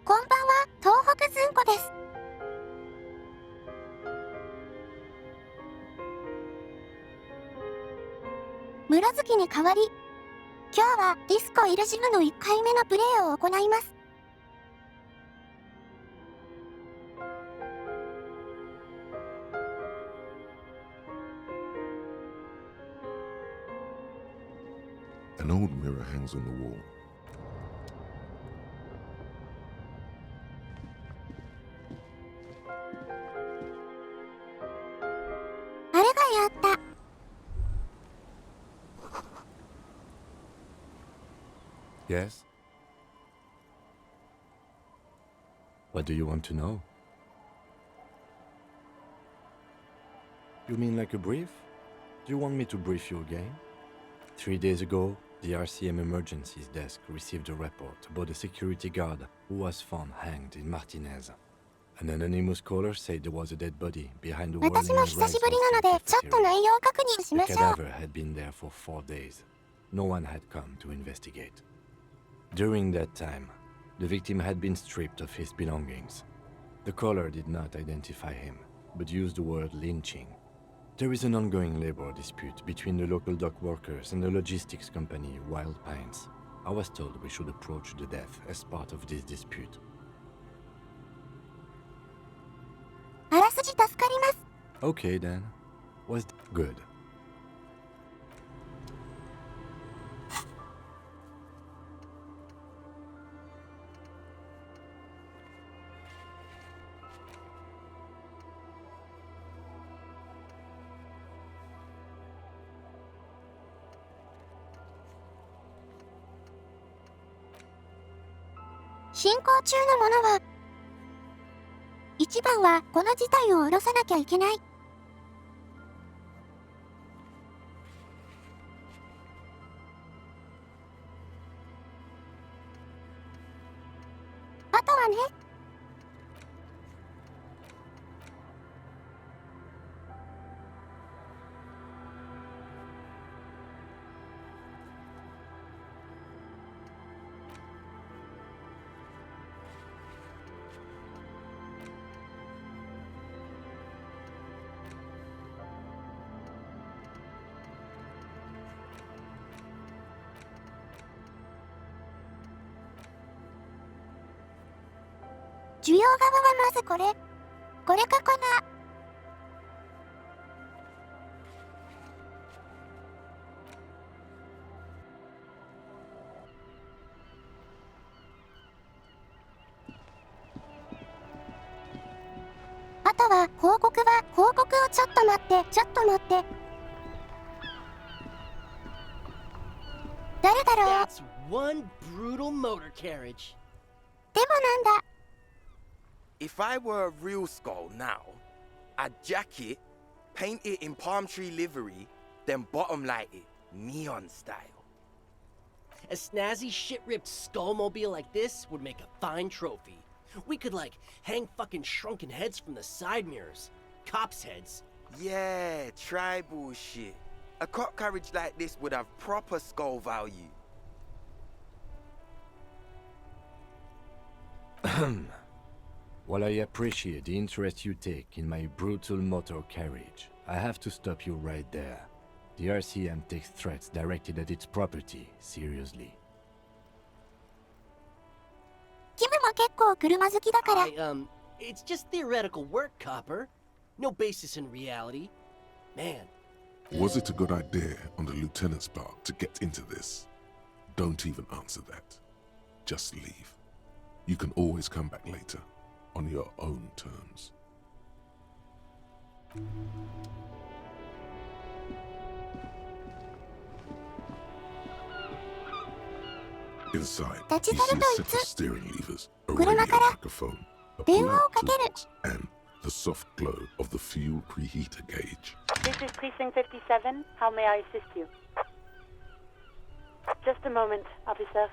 こんばんは、東北ずんこです。室月に代わり、今日はディスコイルジムの1回目のプレイを行います。An old mirror hangs on the wall. あれがやった。Yes? What do you want to know? You mean like a brief? Do you want me to brief you again? 3 days ago, the RCM Emergencies Desk received a report about a security guard who was found hanged in Martinez. An anonymous caller said there was a dead body behind the wall in the 私も久しぶりなので、ちょっと内容確認し The ましょう。 cadaver had been there for 4 days. No one had come to investigate. During that time, the victim had been stripped of his belongings. The caller did not identify him, but used the word lynching. There is an ongoing labor dispute between the local dock workers and the logistics company Wild Pines. I was told we should approach the death as part of this dispute. あらすじ助かります。 Okay then. Was good. 進行中のものは、一番はこの事態を下ろさなきゃいけない。あとはね。需要側はまずこれかな。あとは報告をちょっと待って。誰だろう。 That's one brutal motor carriage. でもなんだ。 If I were a real skull now, I'd jack it, paint it in palm tree livery, then bottom light it, neon style. A snazzy shit-ripped skullmobile like this would make a fine trophy. We could, like, hang fucking shrunken heads from the side mirrors. Cops' heads. Yeah, tribal shit. A cop carriage like this would have proper skull value. While I appreciate the interest you take in my brutal motor carriage, I have to stop you right there. The RCM takes threats directed at its property seriously. キムも結構車好きだから。 It's just theoretical work, Copper. No basis in reality. Man. Was it a good idea on the lieutenant's part to get into this? Don't even answer that. Just leave. You can always come back later, on your own terms. Inside, you see a set of steering levers, a radio microphone, a pull-out toolbox, and the soft glow of the fuel preheater gauge. This is Precinct 57. How may I assist you? Just a moment, officer.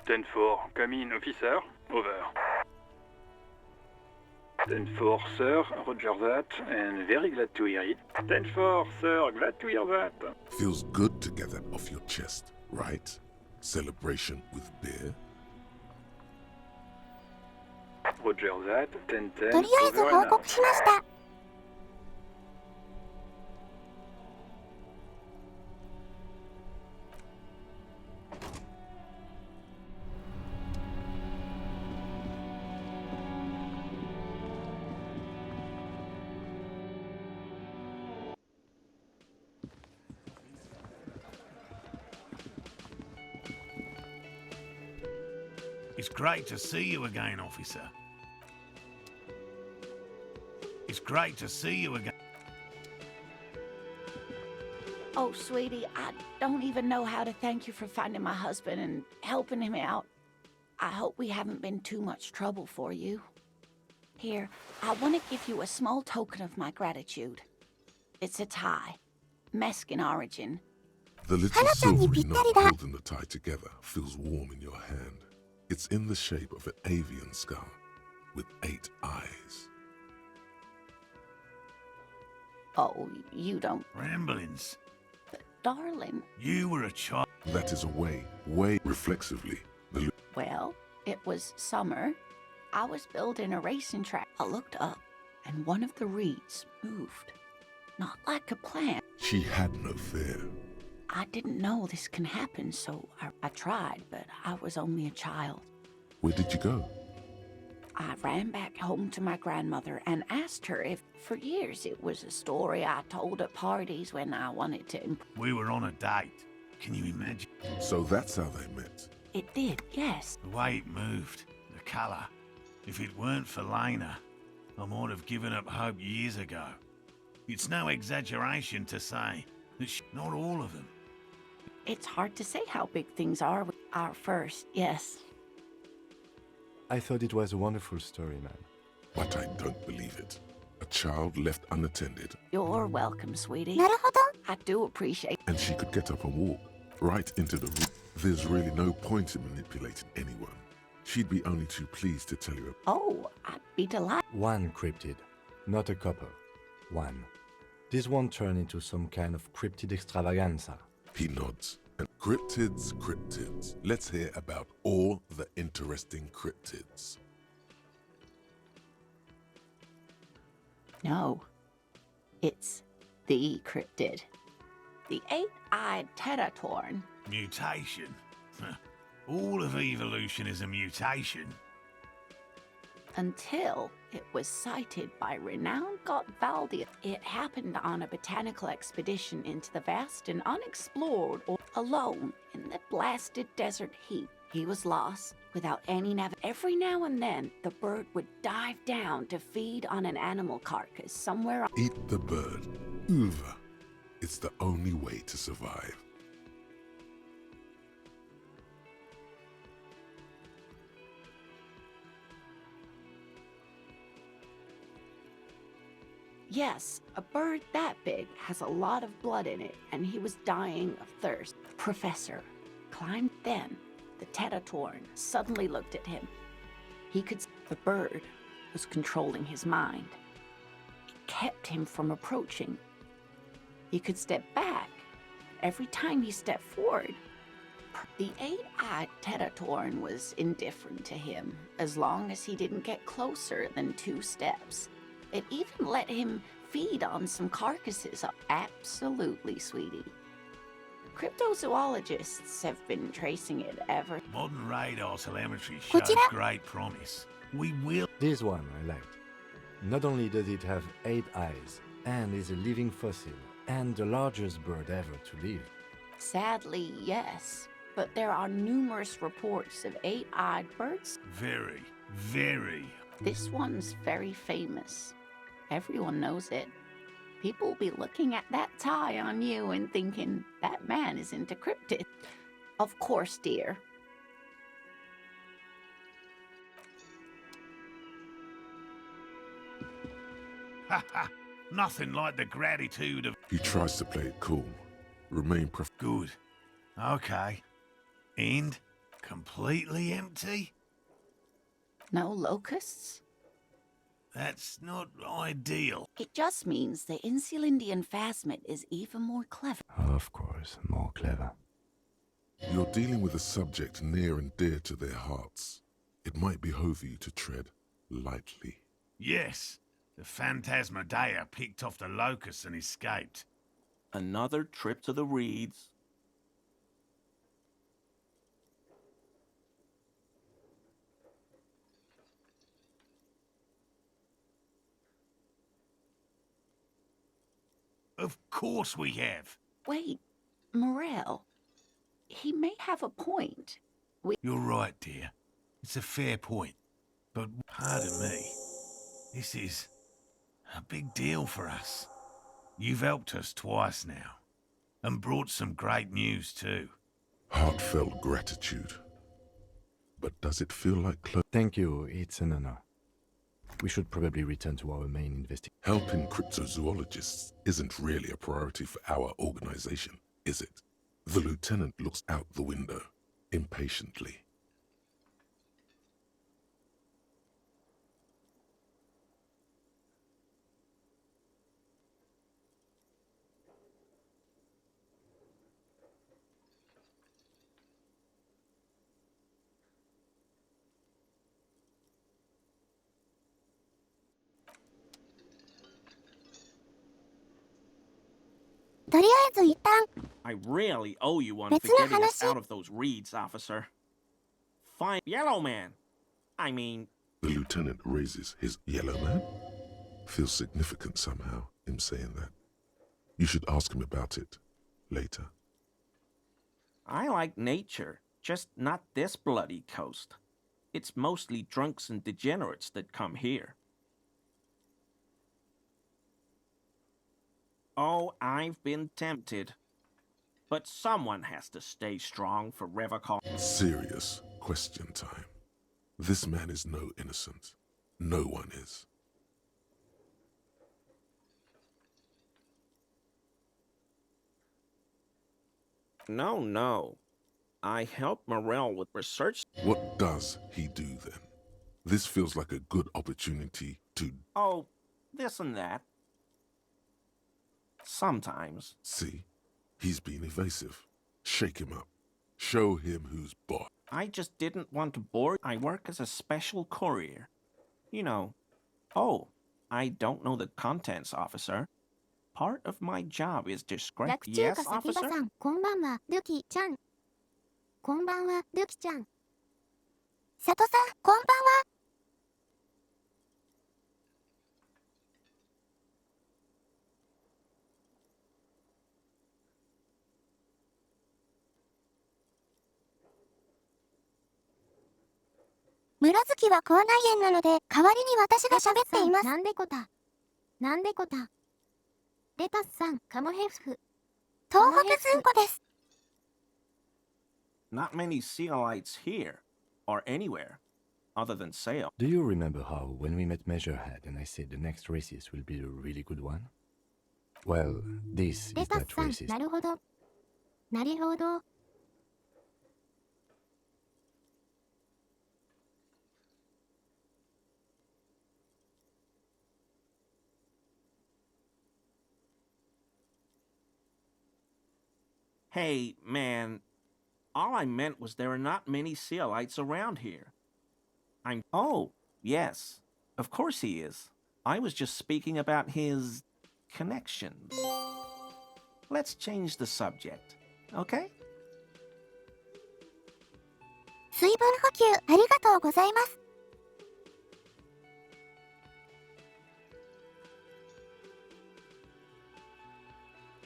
10-4, come in, officer. Over. 10-4, sir. Roger that, and very glad to hear it. 10-4, sir. Glad to hear that. Feels good to get that off your chest, right? Celebration with beer? Roger that. 10-10, とりあえず over 報 and 告 out. しました。It's great to see you again, officer. It's great to see you again. Oh, sweetie, I don't even know how to thank you for finding my husband and helping him out. I hope we haven't been too much trouble for you. Here, I want to give you a small token of my gratitude. It's a tie, Mexican origin. The little silvery knot holding the tie together feels warm in your hand. It's in the shape of an avian skull with 8 eyes. Oh, you don't. Ramblings. But, darling. You were a child. That is way reflexively. Well, it was summer. I was building a racing track. I looked up, and one of the reeds moved. Not like a plant. She had no fear. I didn't know this can happen, so I tried, but I was only a child. Where did you go? I ran back home to my grandmother and asked her if, for years, it was a story I told at parties when I wanted to. We were on a date. Can you imagine? So that's how they met. It did, yes. The way it moved, the colour. If it weren't for Lena, I might have given up hope years ago. It's no exaggeration to say that not all of them. It's hard to say how big things are with our first, yes. I thought it was a wonderful story, man. But I don't believe it. A child left unattended. You're welcome, sweetie. なるほど。 I do appreciate. And she could get up and walk right into the room. There's really no point in manipulating anyone. She'd be only too pleased to tell you. Oh, I'd be delighted. One cryptid, not a couple. One. This won't turn into some kind of cryptid extravaganza. He nods. And cryptids. Let's hear about all the interesting cryptids. No, it's the cryptid. The 8-eyed Teratorn. Mutation. All of evolution is a mutation. Until it was sighted by renowned god Valdia. It happened on a botanical expedition into the vast and unexplored, or alone in the blasted desert heat. He was lost, without any Every now and then, the bird would dive down to feed on an animal carcass somewhere. Eat the bird. Uva. It's the only way to survive. Yes, a bird that big has a lot of blood in it, and he was dying of thirst. The professor climbed. Then the Teratorn suddenly looked at him. He could see the bird was controlling his mind. It kept him from approaching. He could step back. Every time he stepped forward, the 8-eyed Teratorn was indifferent to him, as long as he didn't get closer than 2 steps. It even let him feed on some carcasses. Absolutely, sweetie. Cryptozoologists have been tracing it ever. Modern radar telemetry shows great promise. We will. This one I liked. Not only does it have 8 eyes, and is a living fossil, and the largest bird ever to live. Sadly, yes. But there are numerous reports of 8-eyed birds. Very, very. This one's very famous. Everyone knows it. People will be looking at that tie on you and thinking, that man is into cryptids. Of course, dear. Ha ha! Nothing like the gratitude of. He tries to play it cool. Remain Good. Okay. And completely empty? No locusts? That's not ideal. It just means the Insulindian phasmid is even more clever. Of course, more clever. You're dealing with a subject near and dear to their hearts. It might behove you to tread lightly. Yes, the Phantasmadeia picked off the locusts and escaped. Another trip to the Reeds. Of course we have. Wait, Morel. He may have a point. You're right, dear. It's a fair point. But pardon me, this is a big deal for us. You've helped us twice now, and brought some great news too. Heartfelt gratitude. But does it feel like Thank you, it's an honor. We should probably return to our main investigation. helping cryptozoologists isn't really a priority for our organization, is it? The lieutenant looks out the window, impatiently. I really owe you one for 別の getting us 話。 out of those reeds, officer. Fine, Yellow Man. I mean, The lieutenant raises his yellow man? Feels significant somehow, him saying that. You should ask him about it later. I like nature, just not this bloody coast. It's mostly drunks and degenerates that come here. Oh, I've been tempted. But someone has to stay strong for Revacol. Serious question time. This man is no innocent. No one is. No. I helped Morel with research. What does he do then? This feels like a good opportunity to Oh, this and that. Sometimes. see. He's being evasive. Shake him up. Show him who's boss. I just didn't want to bore you. I work as a special courier. You know. Oh, I don't know the contents, officer. Part of my job is discretion. 楽中 Yes, 華サティバ officer? さん、こんばんは、ルキちゃん。こんばんは、ルキちゃん。佐藤さん、こんばんは。室月は口内炎なので、代わりに私が喋っています。なんでこた。なんでこた。レタスさん、カモヘフフ。東北ズンコです。 Not many Sealites here, or anywhere, other than Sail. Do you remember how, when we met Measurehead and I said the next races will be a really good one? Well, this レ is タ that スさん、 racist. なるほど。なるほど。 Hey, man, all I meant was there are not many Sealites around here. Oh, yes, of course he is. I was just speaking about his connections. Let's change the subject, okay? 水分補給ありがとうございます。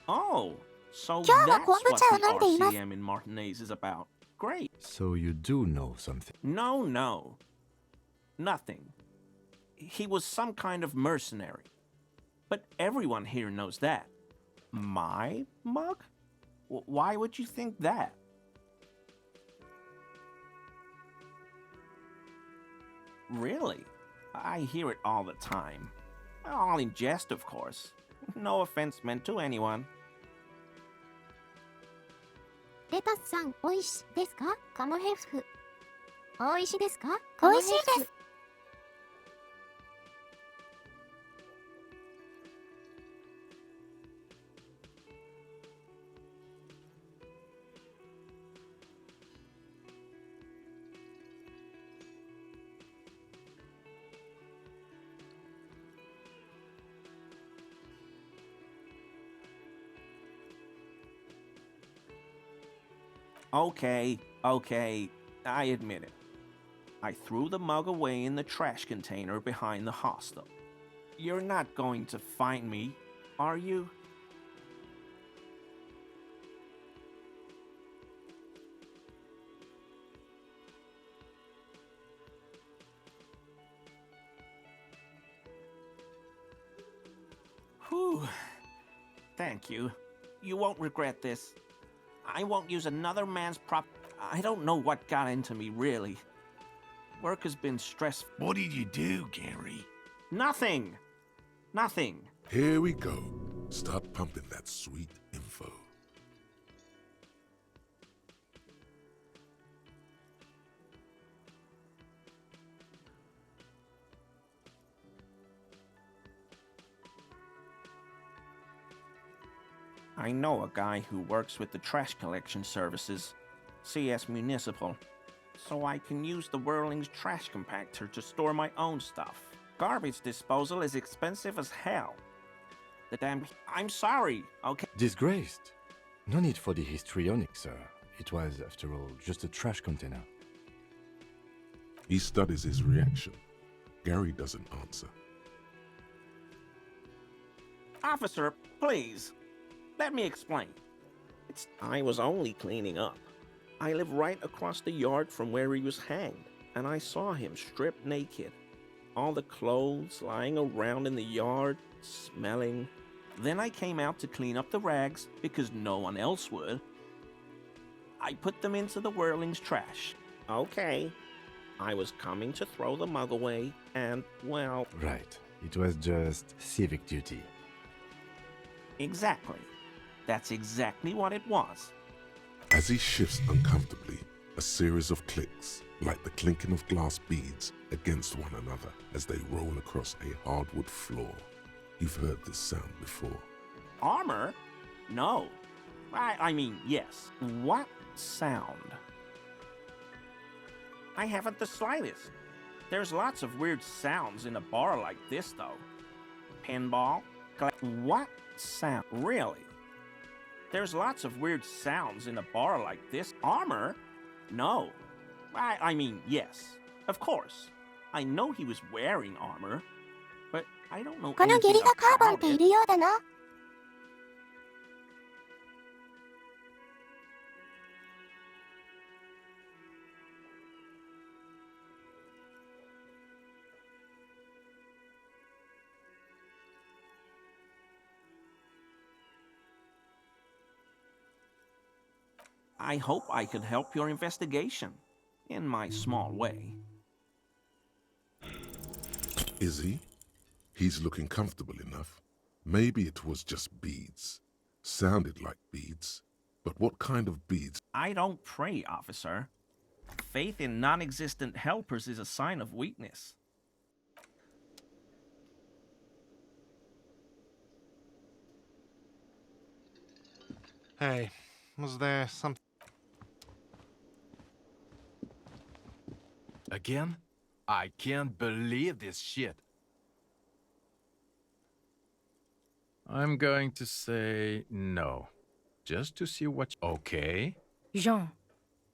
Oh, so 今日は that's 昆布 what 茶を the 飲んでいます。 RCM in Martinez is about. Great. So you do know something. No. Nothing. He was some kind of mercenary. But everyone here knows that. My mug? Why would you think that? Really? I hear it all the time. All in jest, of course. No offense meant to anyone. レタスさん、おいしですか？カモヘフフ。おいしですか？おいしいです。 Hey, Okay, I admit it. I threw the mug away in the trash container behind the hostel. You're not going to find me, are you? Whew. Thank you. You won't regret this. I won't use another man's prop. I don't know what got into me, really. Work has been stressful. What did you do, Gary? Nothing. Here we go. Start pumping that sweet info. I know a guy who works with the trash collection services, CS Municipal, so I can use the Whirling's trash compactor to store my own stuff. Garbage disposal is expensive as hell. The damn... I'm sorry, okay? Disgraced. No need for the histrionic, sir. It was, after all, just a trash container. He studies his reaction. Gary doesn't answer. Officer, please. Let me explain. I was only cleaning up. I live right across the yard from where he was hanged, and I saw him stripped naked. All the clothes lying around in the yard, smelling. Then I came out to clean up the rags because no one else would. I put them into the Whirling's trash. Okay. I was coming to throw the mug away, and, well... Right. It was just civic duty. Exactly. That's exactly what it was. As he shifts uncomfortably, a series of clicks, like the clinking of glass beads against one another as they roll across a hardwood floor. You've heard this sound before. Armor? No. I mean, yes. What sound? I haven't the slightest. There's lots of weird sounds in a bar like this, though. Pinball? What sound? Really? There's lots of weird sounds in a bar like this. Armor? No. I mean, yes. Of course. I know he was wearing armor, but I don't know この下痢 anything がカーボンっ about てい it. るようだな。I hope I could help your investigation, in my small way. Is he? He's looking comfortable enough. Maybe it was just beads. Sounded like beads. But what kind of beads? I don't pray, officer. Faith in non-existent helpers is a sign of weakness. Hey, was there something? Again? I can't believe this shit. I'm going to say no. Just to see what... Okay. Jean.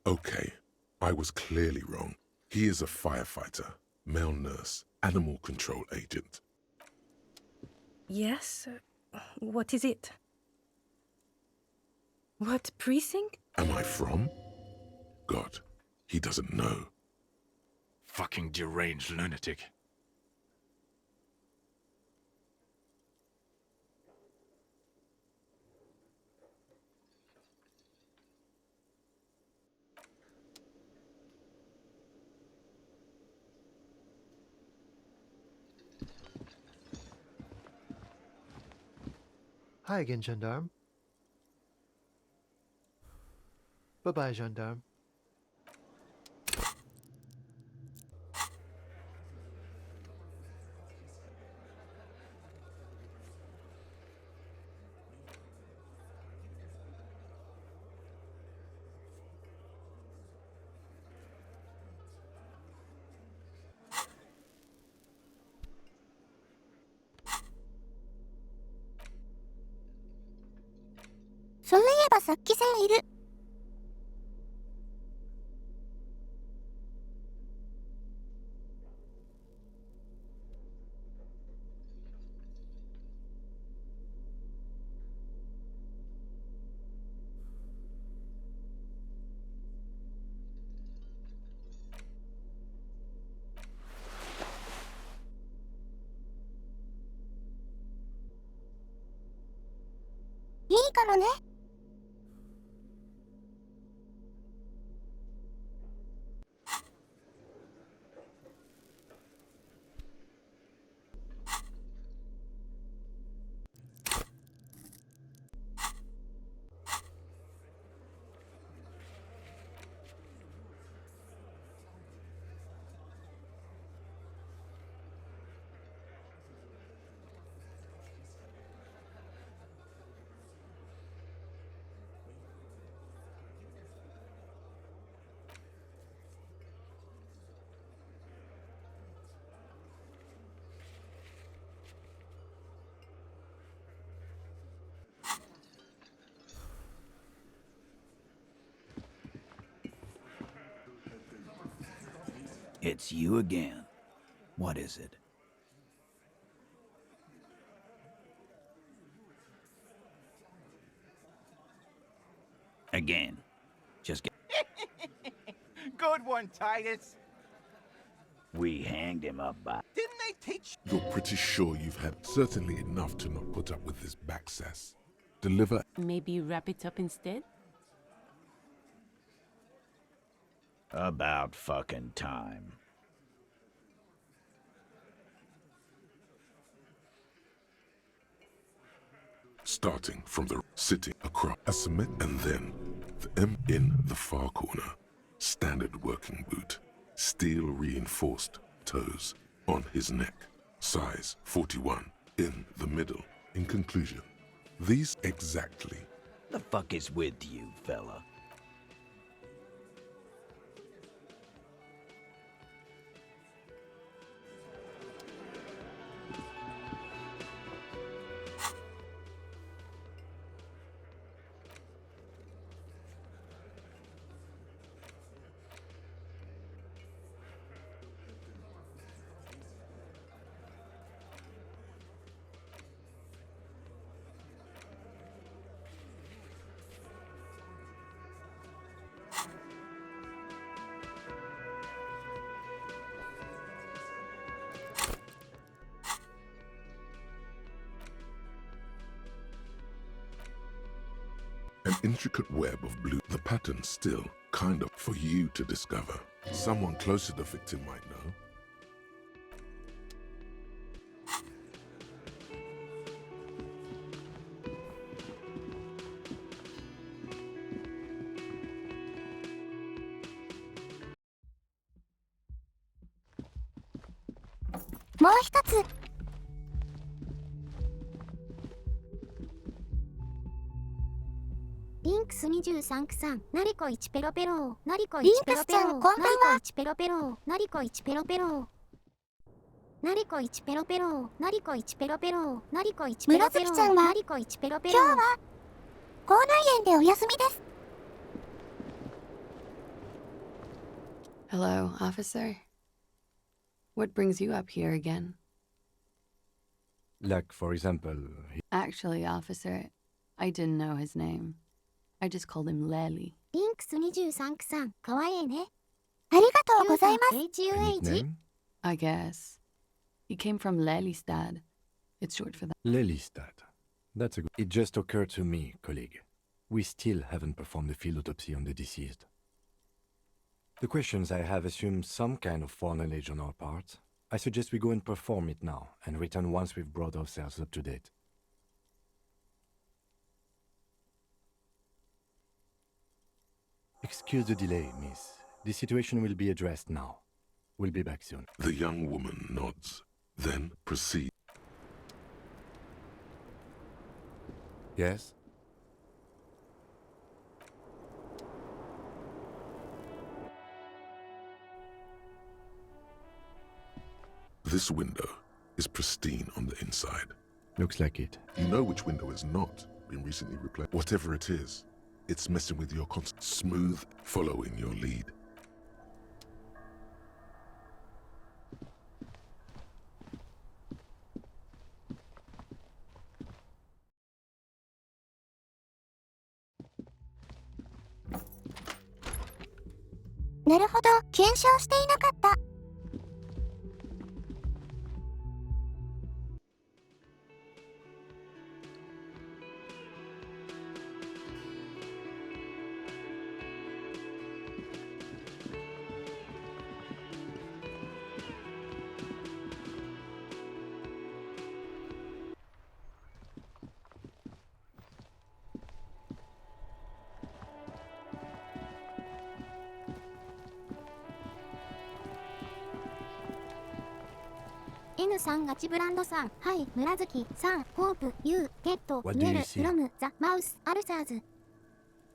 Okay, I was clearly wrong. He is a firefighter, male nurse, animal control agent. Yes? What is it? What precinct? Am I from? God, he doesn't know. Fucking deranged lunatic. Hi again, gendarme. Bye-bye, gendarme. So そういえばさっき線いる。ったのね。It's you again. What is it? Again. Just get... Good one, Titus. We hanged him up by... Didn't they teach... You're pretty sure you've had certainly enough to not put up with this backsass. Deliver... Maybe wrap it up instead? About fucking time. Starting from the sitting across a cement and then the M in the far corner. Standard working boot. Steel reinforced toes on his neck. Size 41 in the middle. In conclusion, these exactly. The fuck is with you, fella? An intricate web of blue. The pattern still kind of for you to discover. Someone close to the victim might know.もう一つ。リンクス23区さん、ナリコ1ペロペロー、ナリコ1ペロペロー、ナリコ1ペロペロー、ナリコ1ペロペロー、ナリコ1ペロペロー、ナリコ1ペロペロー、ナリコ1ペロペロー、ナリコ1ペロペロー。今日は口内炎でお休みです。Hello, officer. What brings you up here again? Like, for example... Actually, officer, I didn't know his name. I just called him Lely. リンクス23区さん、かわいいね。ありがとうございます。HUH? I guess. He came from Lelystad. It's short for that. Lelystad. That's a good... It just occurred to me, colleague. We still haven't performed the field autopsy on the deceased. The questions I have assume some kind of foreknowledge on our part. I suggest we go and perform it now, and return once we've brought ourselves up to date. Excuse the delay, miss. The situation will be addressed now. We'll be back soon. The young woman nods, then proceeds. Yes? This window is pristine on the inside. Looks like it. You know which window has not been recently replaced. Whatever it is, it's messing with your constant smooth following your lead. Naるほど、検証していなかった。N さんガチブランドさん、はい、村月さん、ホープ、ユー、ゲット、 What 見 do え you る、 see? フロム、ザ、マウス、アルサーズ。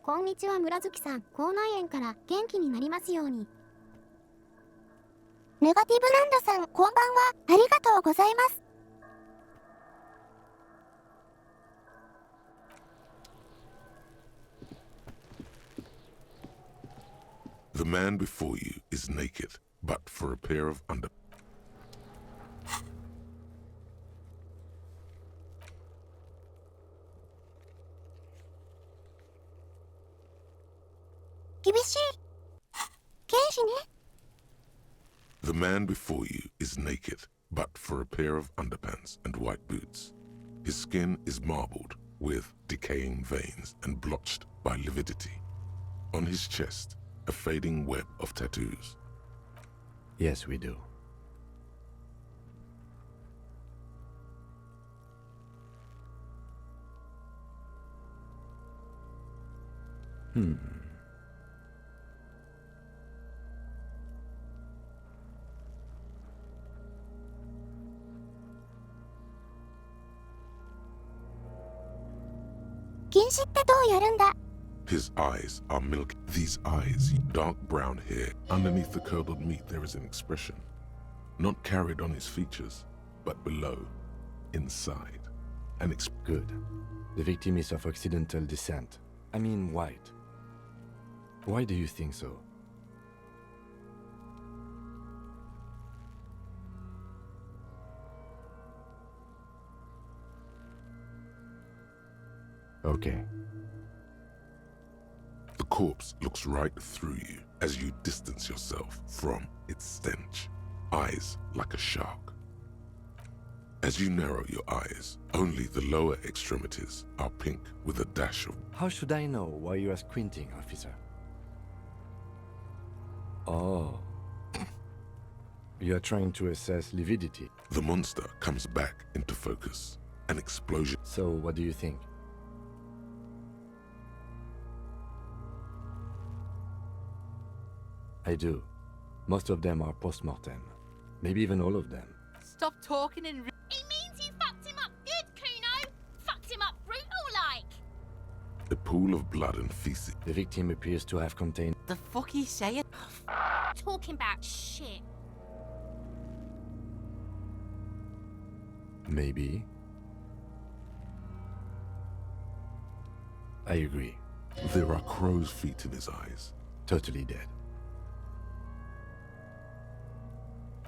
こんにちは村月さん、口内炎から元気になりますように。ネガティブランドさん、こんばんは、ありがとうございます。The man before you is naked, but for a pair of under... 厳しい。剣士ね。The man before you is naked, but for a pair of underpants and white boots. His skin is marbled with decaying veins and blotched by lividity. On his chest, a fading web of tattoos. Yes, we do. Hmm. His eyes are milky. These eyes, dark brown hair. Underneath the curdled meat there is an expression. Not carried on his features, but below, inside. Good. The victim is of Occidental descent. I mean white. Why do you think so? Okay. The corpse looks right through you as you distance yourself from its stench. Eyes like a shark. As you narrow your eyes, only the lower extremities are pink with a dash of... How should I know why you are squinting, officer? Oh. You are trying to assess lividity. The monster comes back into focus. An explosion. So, what do you think? I do. Most of them are post-mortem. Maybe even all of them. Stop talking and... It means you fucked him up good, Kuno! Fucked him up brutal like! A pool of blood and feces. The victim appears to have contained... The fuck he saying? Talking about shit. Maybe. I agree. There are crow's feet in his eyes. Totally dead.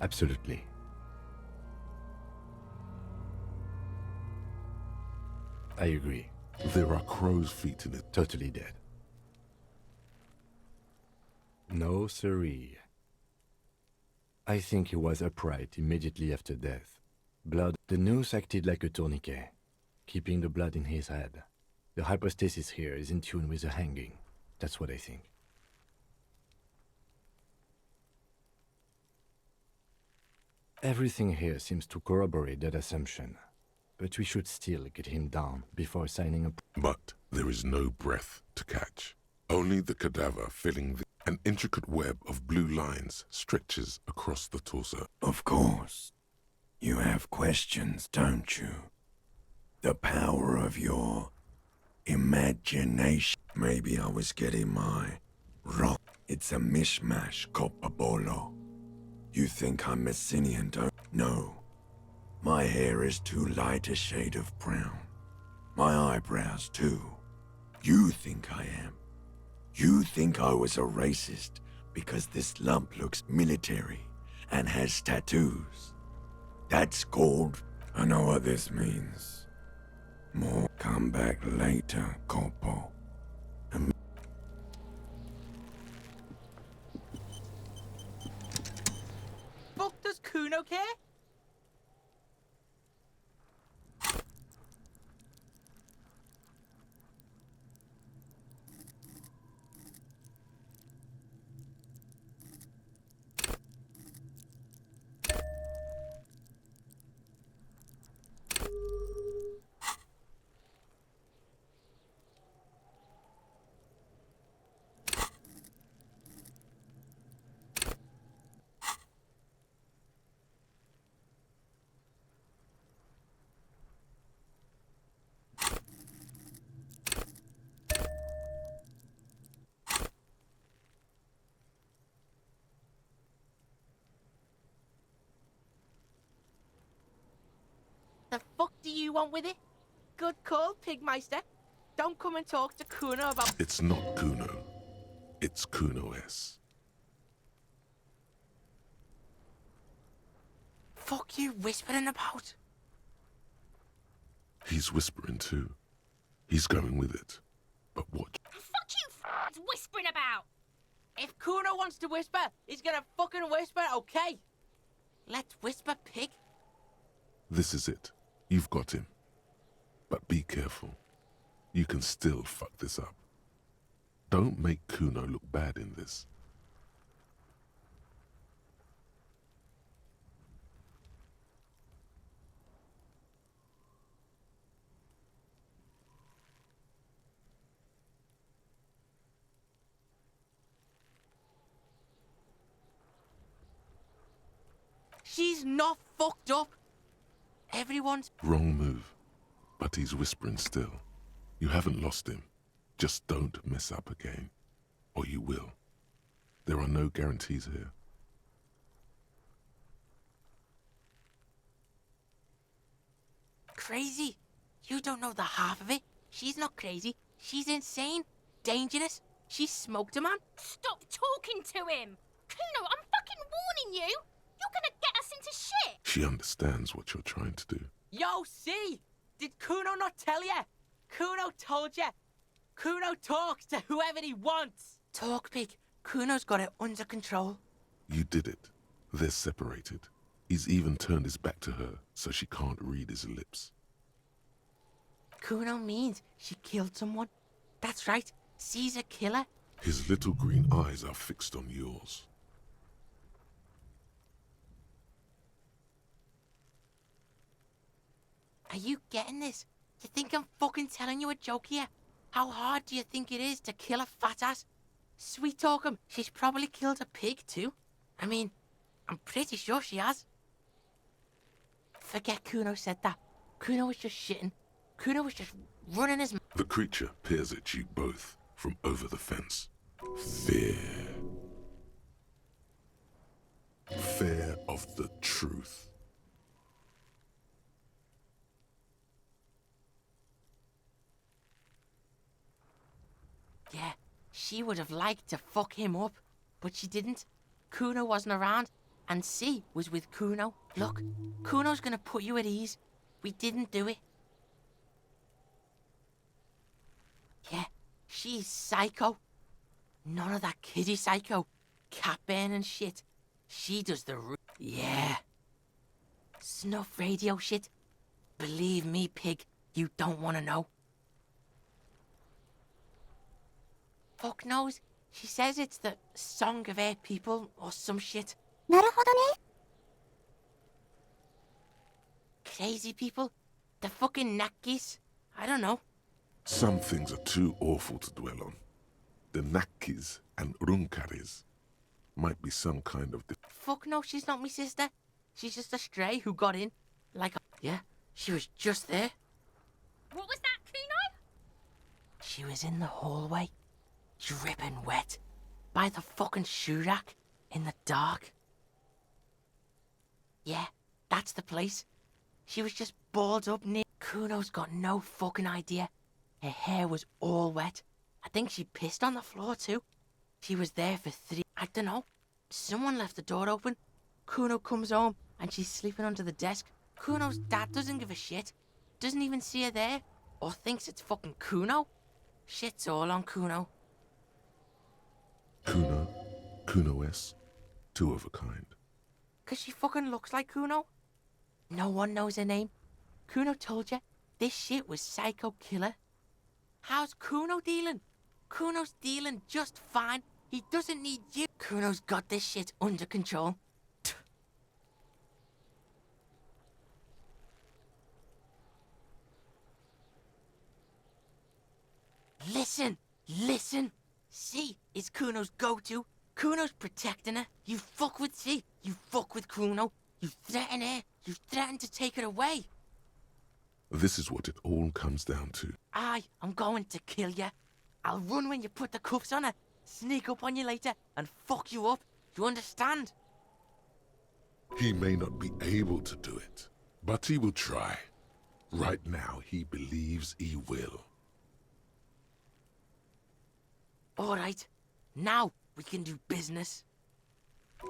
Absolutely. I agree. There are crow's feet in it. Totally dead. No, siree. I think he was upright immediately after death. Blood. The noose acted like a tourniquet, keeping the blood in his head. The hypostasis here is in tune with the hanging. That's what I think. Everything here seems to corroborate that assumption, but we should still get him down before signing a... But there is no breath to catch. Only the cadaver filling an intricate web of blue lines stretches across the torso. Of course. You have questions, don't you? The power of your imagination. Maybe I was getting my rock. It's a mishmash, Copabolo. You think I'm Messinian, don't? No. My hair is too light a shade of brown. My eyebrows, too. You think I am. You think I was a racist because this lump looks military and has tattoos. That's called... I know what this means. More come back later, Corpo. Fuck does Kuno care? the fuck do you want with it? Good call, Pigmeister. Don't come and talk to Kuno about... It's not Kuno. It's Kuno S. Fuck you whispering about? He's whispering too. He's going with it. But what? Fuck you whispering about! If Kuno wants to whisper, he's gonna fucking whisper, okay? Let's whisper, pig. This is it. You've got him. But be careful. You can still fuck this up. Don't make Kuno look bad in this. She's not fucked up. Everyone's... Wrong move. But he's whispering still. You haven't lost him. Just don't mess up again. Or you will. There are no guarantees here. Crazy? You don't know the half of it. She's not crazy. She's insane. Dangerous. She smoked a man. Stop talking to him! Kuno, I'm fucking warning you! You're gonna get us into shit! She understands what you're trying to do. Yo, see? Did Kuno not tell you? Kuno told you. Kuno talks to whoever he wants. Talk, pig. Kuno's got it under control. You did it. They're separated. He's even turned his back to her, so she can't read his lips. Kuno means she killed someone. That's right. She's a killer. His little green eyes are fixed on yours. Are you getting this? You think I'm fucking telling you a joke here? How hard do you think it is to kill a fat ass? Sweet talk 'em. She's probably killed a pig too. I mean, I'm pretty sure she has. Forget Kuno said that. Kuno was just shitting. Kuno was just running his... The creature peers at you both from over the fence. Fear. Fear of the truth. Yeah, she would have liked to fuck him up, but she didn't. Kuno wasn't around, and C was with Kuno. Look, Kuno's gonna put you at ease. We didn't do it. Yeah, she's psycho. None of that kiddie psycho. Cat burning shit. She does the yeah. Snuff radio shit. Believe me, pig, you don't want to know. Fuck knows. She says it's the song of her people or some shit. なるほどね。 Crazy people? The fucking Nakis? I don't know. Some things are too awful to dwell on. The Nakis and Runkaris might be some kind of... Fuck no, she's not my sister. She's just a stray who got in. Like, yeah, she was just there. What was that, Kuno? She was in the hallway, dripping wet, by the fucking shoe rack, in the dark. Yeah, that's the place. She was just balled up near... Kuno's got no fucking idea. Her hair was all wet. I think she pissed on the floor too. She was there for 3... I don't know. Someone left the door open. Kuno comes home and she's sleeping under the desk. Kuno's dad doesn't give a shit. Doesn't even see her there. Or thinks it's fucking Kuno. Shit's all on Kuno. Kuno, Kuno S, two of a kind. 'Cause she fucking looks like Kuno. No one knows her name. Kuno told you this shit was Psycho Killer. How's Kuno dealing? Kuno's dealing just fine. He doesn't need you. Kuno's got this shit under control. Listen, listen. C is Kuno's go-to. Kuno's protecting her. You fuck with C, you fuck with Kuno. You threaten her, you threaten to take her away. This is what it all comes down to. I'm going to kill you. I'll run when you put the cuffs on her, sneak up on you later, and fuck you up. You understand? He may not be able to do it, but he will try. Right now, he believes he will. All right, now we can do business.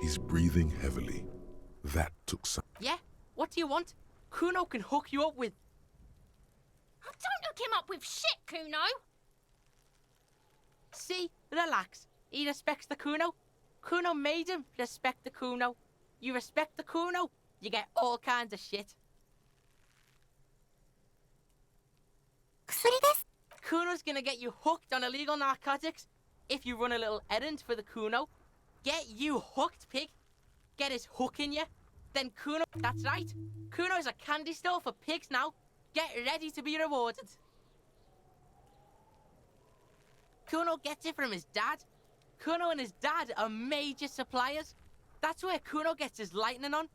He's breathing heavily. That took some... Yeah? What do you want? Kuno can hook you up with... Oh, don't hook him up with shit, Kuno! See? Relax. He respects the Kuno. Kuno made him respect the Kuno. You respect the Kuno, you get all kinds of shit. Kuno's gonna get you hooked on illegal narcotics if you run a little errand for the Kuno. Get you hooked, pig. Get his hook in you. Then Kuno... That's right. Kuno's a candy store for pigs now. Get ready to be rewarded. Kuno gets it from his dad. Kuno and his dad are major suppliers. That's where Kuno gets his lightning on.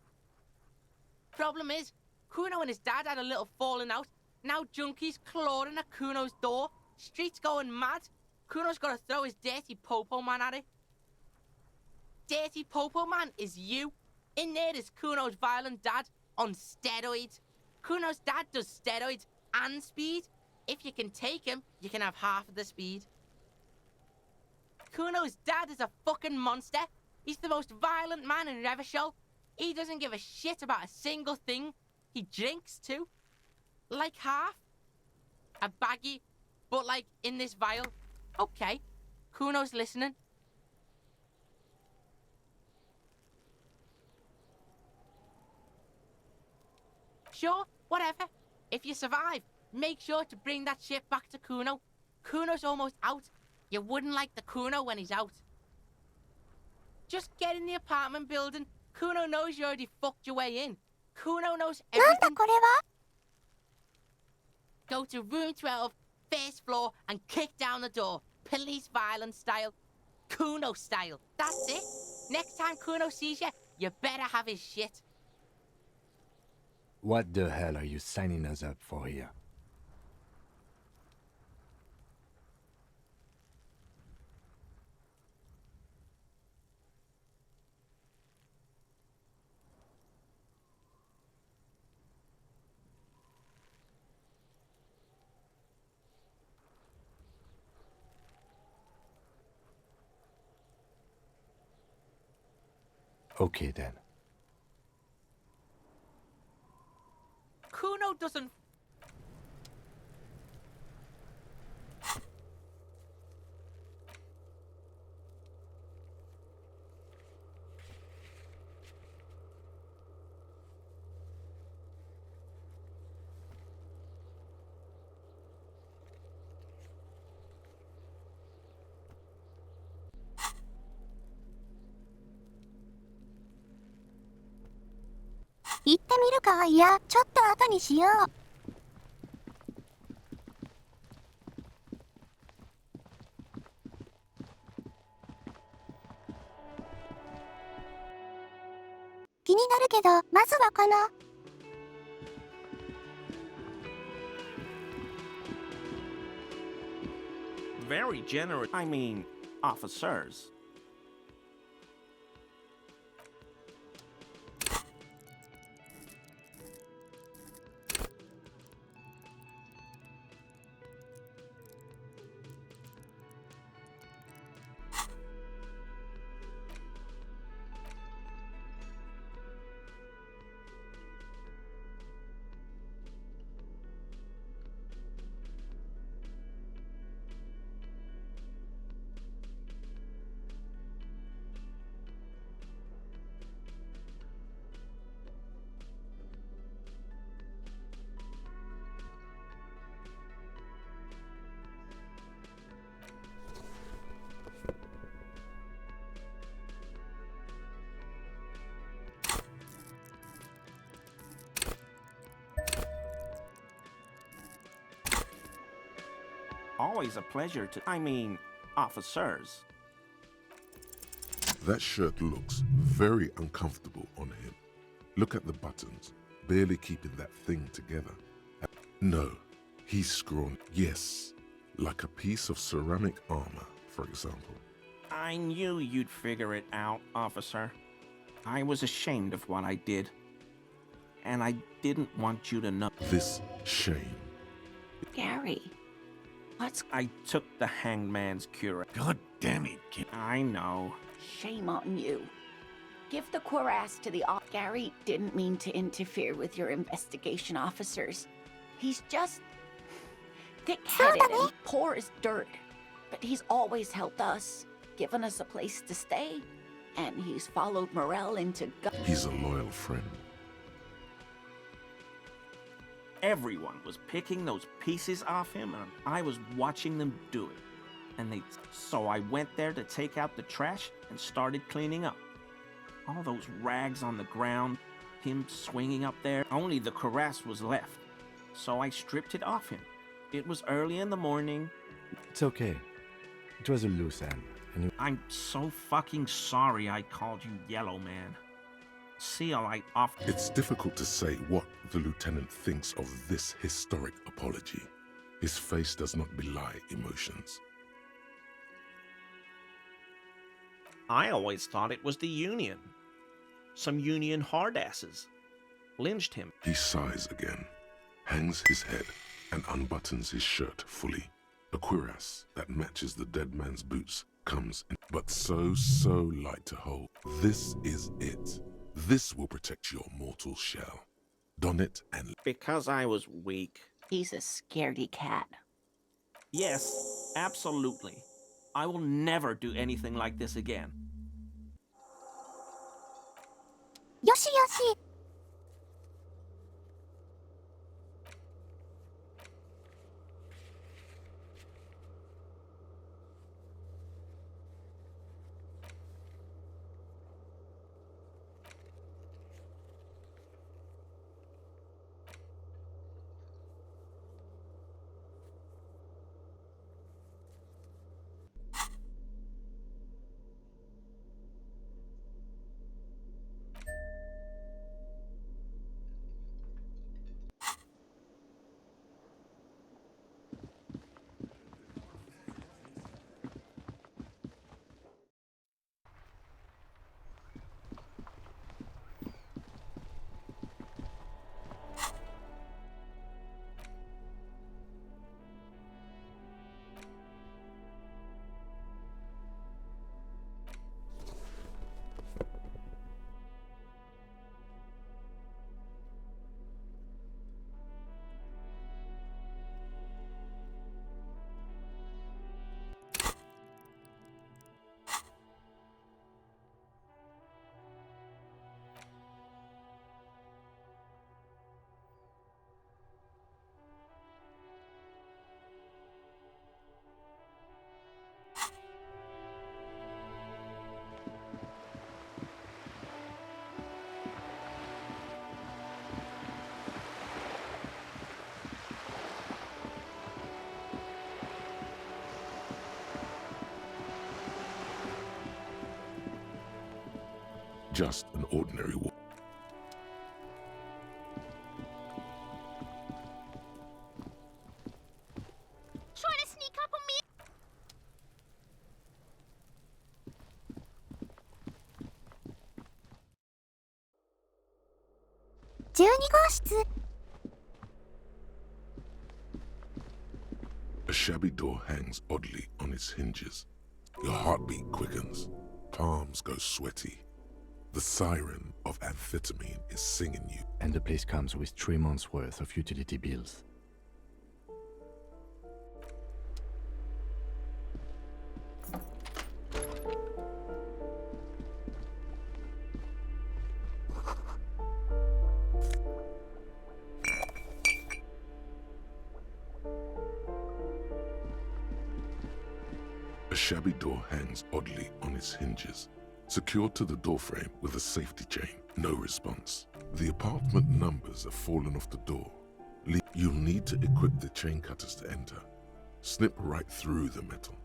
Problem is, Kuno and his dad had a little falling out. Now junkies clawing at Kuno's door. Streets going mad. Kuno's got to throw his dirty popo man at it. Dirty popo man is you. In there is Kuno's violent dad on steroids. Kuno's dad does steroids and speed. If you can take him, you can have half of the speed. Kuno's dad is a fucking monster. He's the most violent man in Revachol. He doesn't give a shit about a single thing. He drinks too. Like half. A baggie, but like in this vial. Okay, Kuno's listening. Sure, whatever. If you survive, make sure to bring that shit back to Kuno. Kuno's almost out. You wouldn't like the Kuno when he's out. Just get in the apartment building. Kuno knows you already fucked your way in. Kuno knows everything. Go to room 12, first floor, and kick down the door. Police violence style. Kuno style. That's it. Next time Kuno sees you, you better have his shit. What the hell are you signing us up for here? Okay then. Kuno doesn't...行ってみるか。いや、ちょっと後にしよう。気になるけど、まずはこの。Very generous. I mean, officers. Always a pleasure to... I mean, officers. That shirt looks very uncomfortable on him. Look at the buttons, barely keeping that thing together. No, he's scrawny. Yes, like a piece of ceramic armor, for example. I knew you'd figure it out, officer. I was ashamed of what I did. and I didn't want you to know. This shame. Gary, what's... I took the hangman's cure. God damn it, kid. I know. Shame on you. Give the cuirass to the... Gary didn't mean to interfere with your investigation officers. He's just... thick-headed and poor as dirt. But he's always helped us, given us a place to stay. And he's followed Morel into... He's a loyal friend. Everyone was picking those pieces off him, and I was watching them do it. So I went there to take out the trash and started cleaning up. All those rags on the ground, him swinging up there, only the cuirass was left. So I stripped it off him. It was early in the morning. It's okay. It was a loose end. And I'm so fucking sorry I called you Yellow Man. Seal, I off. It's difficult to say what the lieutenant thinks of this historic apology. His face does not belie emotions. I always thought it was the Union. Some Union hardasses. Lynched him. He sighs again, hangs his head, and unbuttons his shirt fully. A cuirass that matches the dead man's boots comes in, but so light to hold. This is it. This will protect your mortal shell. Don it and... Because I was weak. He's a scaredy cat. Yes, absolutely. I will never do anything like this again. Yoshi Yoshi! Just an ordinary walk. Trying to sneak up on me! 12号室 A shabby door hangs oddly on its hinges. Your heartbeat quickens. Palms go sweaty. The siren of amphetamine is singing you. And the place comes with 3 months' worth of utility bills. A shabby door hangs oddly on its hinges. Secured to the doorframe with a safety chain. No response. The apartment numbers have fallen off the door. You'll need to equip the chain cutters to enter. Snip right through the metal.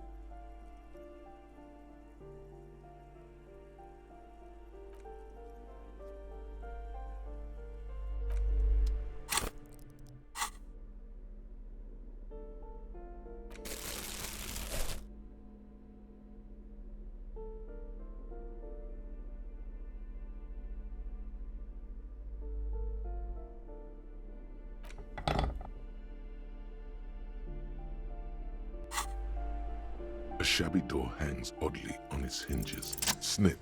shabby door hangs oddly on its hinges. Snip.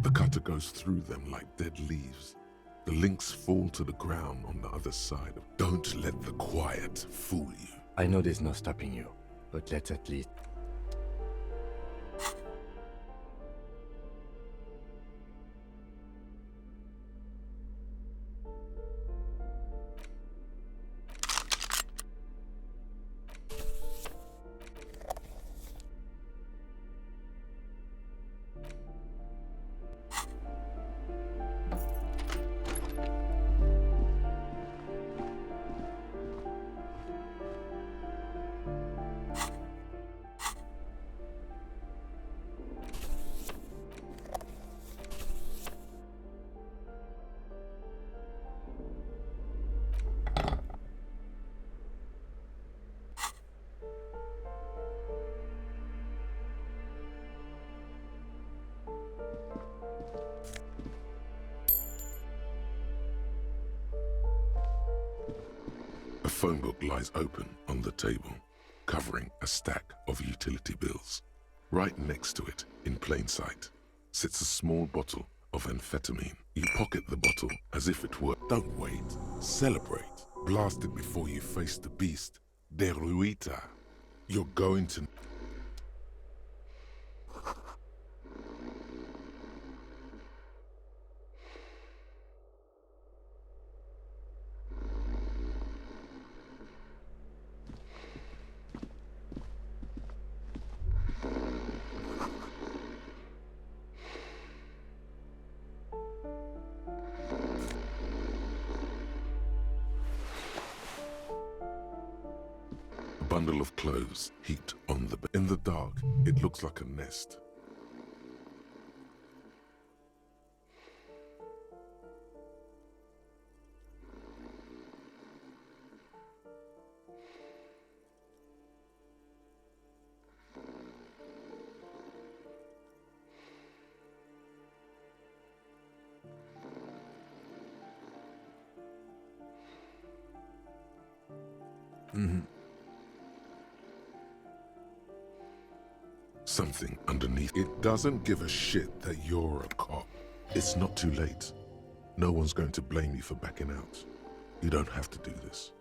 The cutter goes through them like dead leaves. The links fall to the ground on the other side. Don't let the quiet fool you. I know there's no stopping you, but let's at least... A phone book lies open on the table, covering a stack of utility bills. Right next to it, in plain sight, sits a small bottle of amphetamine. You pocket the bottle as if it were... Don't wait. Celebrate. Blast it before you face the beast. Deruita. You're going to... Bundle of clothes heaped on the bed. In the dark, it looks like a nest. Something underneath. It doesn't give a shit that you're a cop. It's not too late. No one's going to blame you for backing out. You don't have to do this.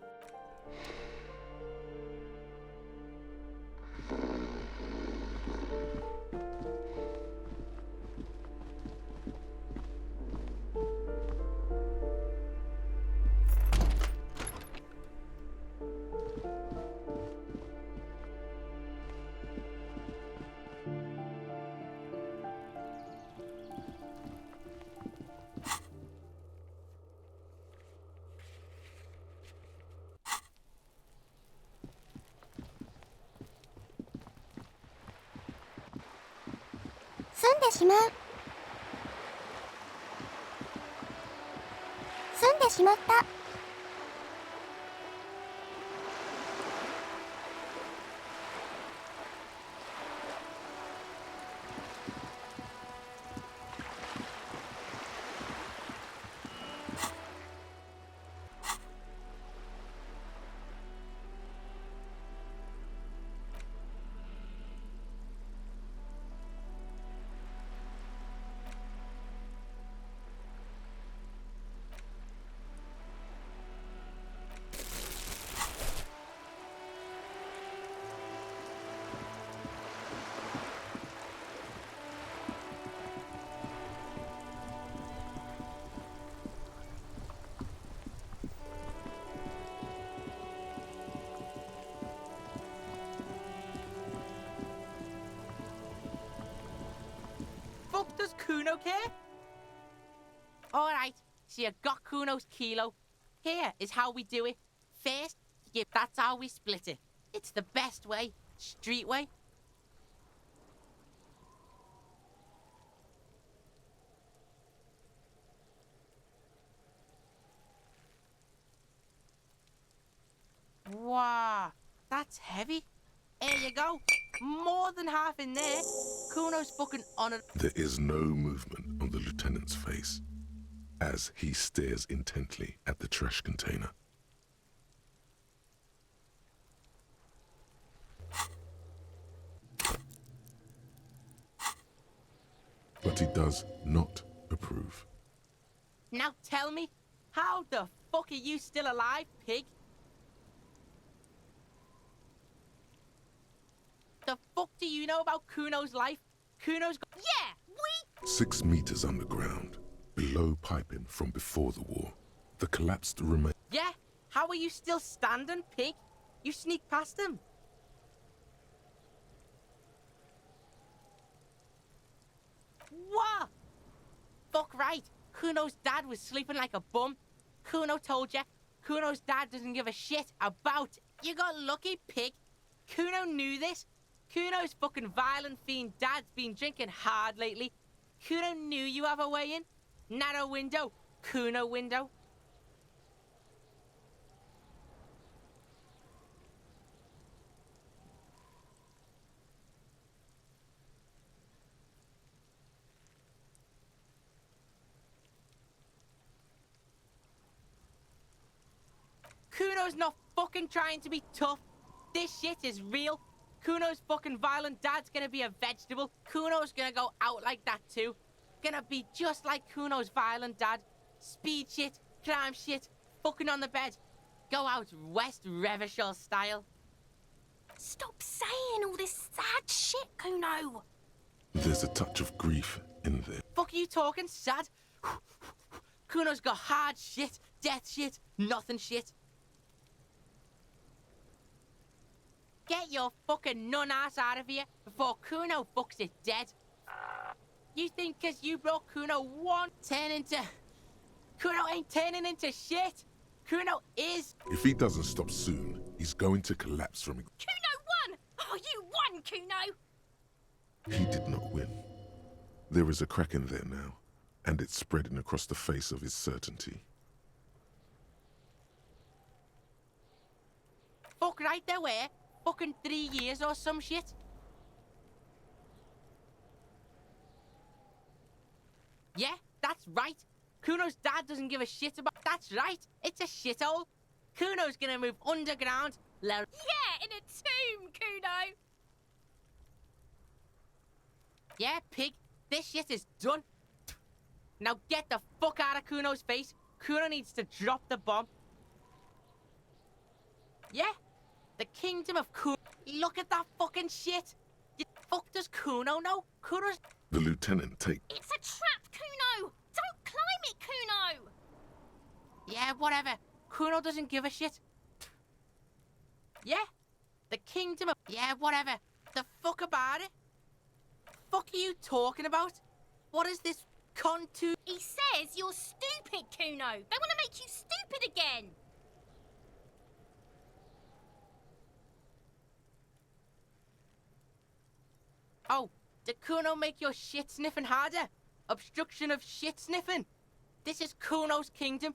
Fuck does Kuno care? Alright, so you got Kuno's kilo. Here is how we do it. First, that's how we split it. It's the best way, street way. Wow, that's heavy. Here you go. More than half in there. Kuno's fucking on it. There is no movement on the lieutenant's face as he stares intently at the trash container. but he does not approve. Now tell me, how the fuck are you still alive, pig? The fuck do you know about Kuno's life? Yeah, we... 6 meters underground, below piping from before the war, the collapsed remains. Yeah? How are you still standing, pig? You sneaked past him. What? Fuck right. Kuno's dad was sleeping like a bum. Kuno told you. Kuno's dad doesn't give a shit about... You got lucky, pig. Kuno knew this. Kuno's fucking violent fiend dad's been drinking hard lately. Kuno knew you have a way in. Narrow window. Kuno window. Kuno's not fucking trying to be tough. This shit is real. Kuno's fucking violent dad's gonna be a vegetable. Kuno's gonna go out like that too. Gonna be just like Kuno's violent dad. Speed shit, climb shit, fucking on the bed. Go out West Revachol style. Stop saying all this sad shit, Kuno. There's a touch of grief in there. Fuck are you talking sad? Kuno's got hard shit, death shit, nothing shit. Get your fucking nun ass out of here before Kuno fucks it dead. You think 'cause you brought Kuno won't turn into... Kuno ain't turning into shit. Kuno is... If he doesn't stop soon, he's going to collapse from... Kuno won! Oh, you won, Kuno! He did not win. There is a crack in there now, and it's spreading across the face of his certainty. Fuck right there where? Fucking 3 years or some shit? Yeah, that's right. Kuno's dad doesn't give a shit about... That's right. It's a shithole. Kuno's gonna move underground. Yeah, in a tomb, Kuno. Yeah, pig. This shit is done. Now get the fuck out of Kuno's face. Kuno needs to drop the bomb. Yeah? The kingdom of Kuno. Look at that fucking shit. The fuck does Kuno know? Kuno's... The lieutenant take... It's a trap, Kuno. Don't climb it, Kuno. Yeah, whatever. Kuno doesn't give a shit. Yeah? The kingdom of... Yeah, whatever. The fuck about it? Fuck are you talking about? What is this contour? He says you're stupid, Kuno. They want to make you stupid again. Oh, did Kuno make your shit sniffing harder? Obstruction of shit sniffing? This is Kuno's kingdom.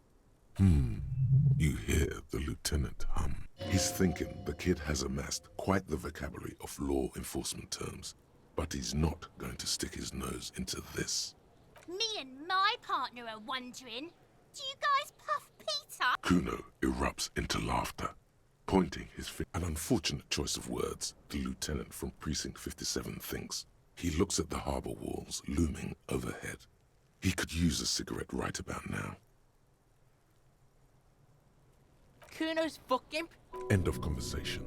You hear the lieutenant hum. He's thinking the kid has amassed quite the vocabulary of law enforcement terms, but he's not going to stick his nose into this. Me and my partner are wondering, do you guys puff Peter? Kuno erupts into laughter, pointing his finger. An unfortunate choice of words, the lieutenant from Precinct 57 thinks. He looks at the harbor walls looming overhead. He could use a cigarette right about now. Kuno's fucking... End of conversation.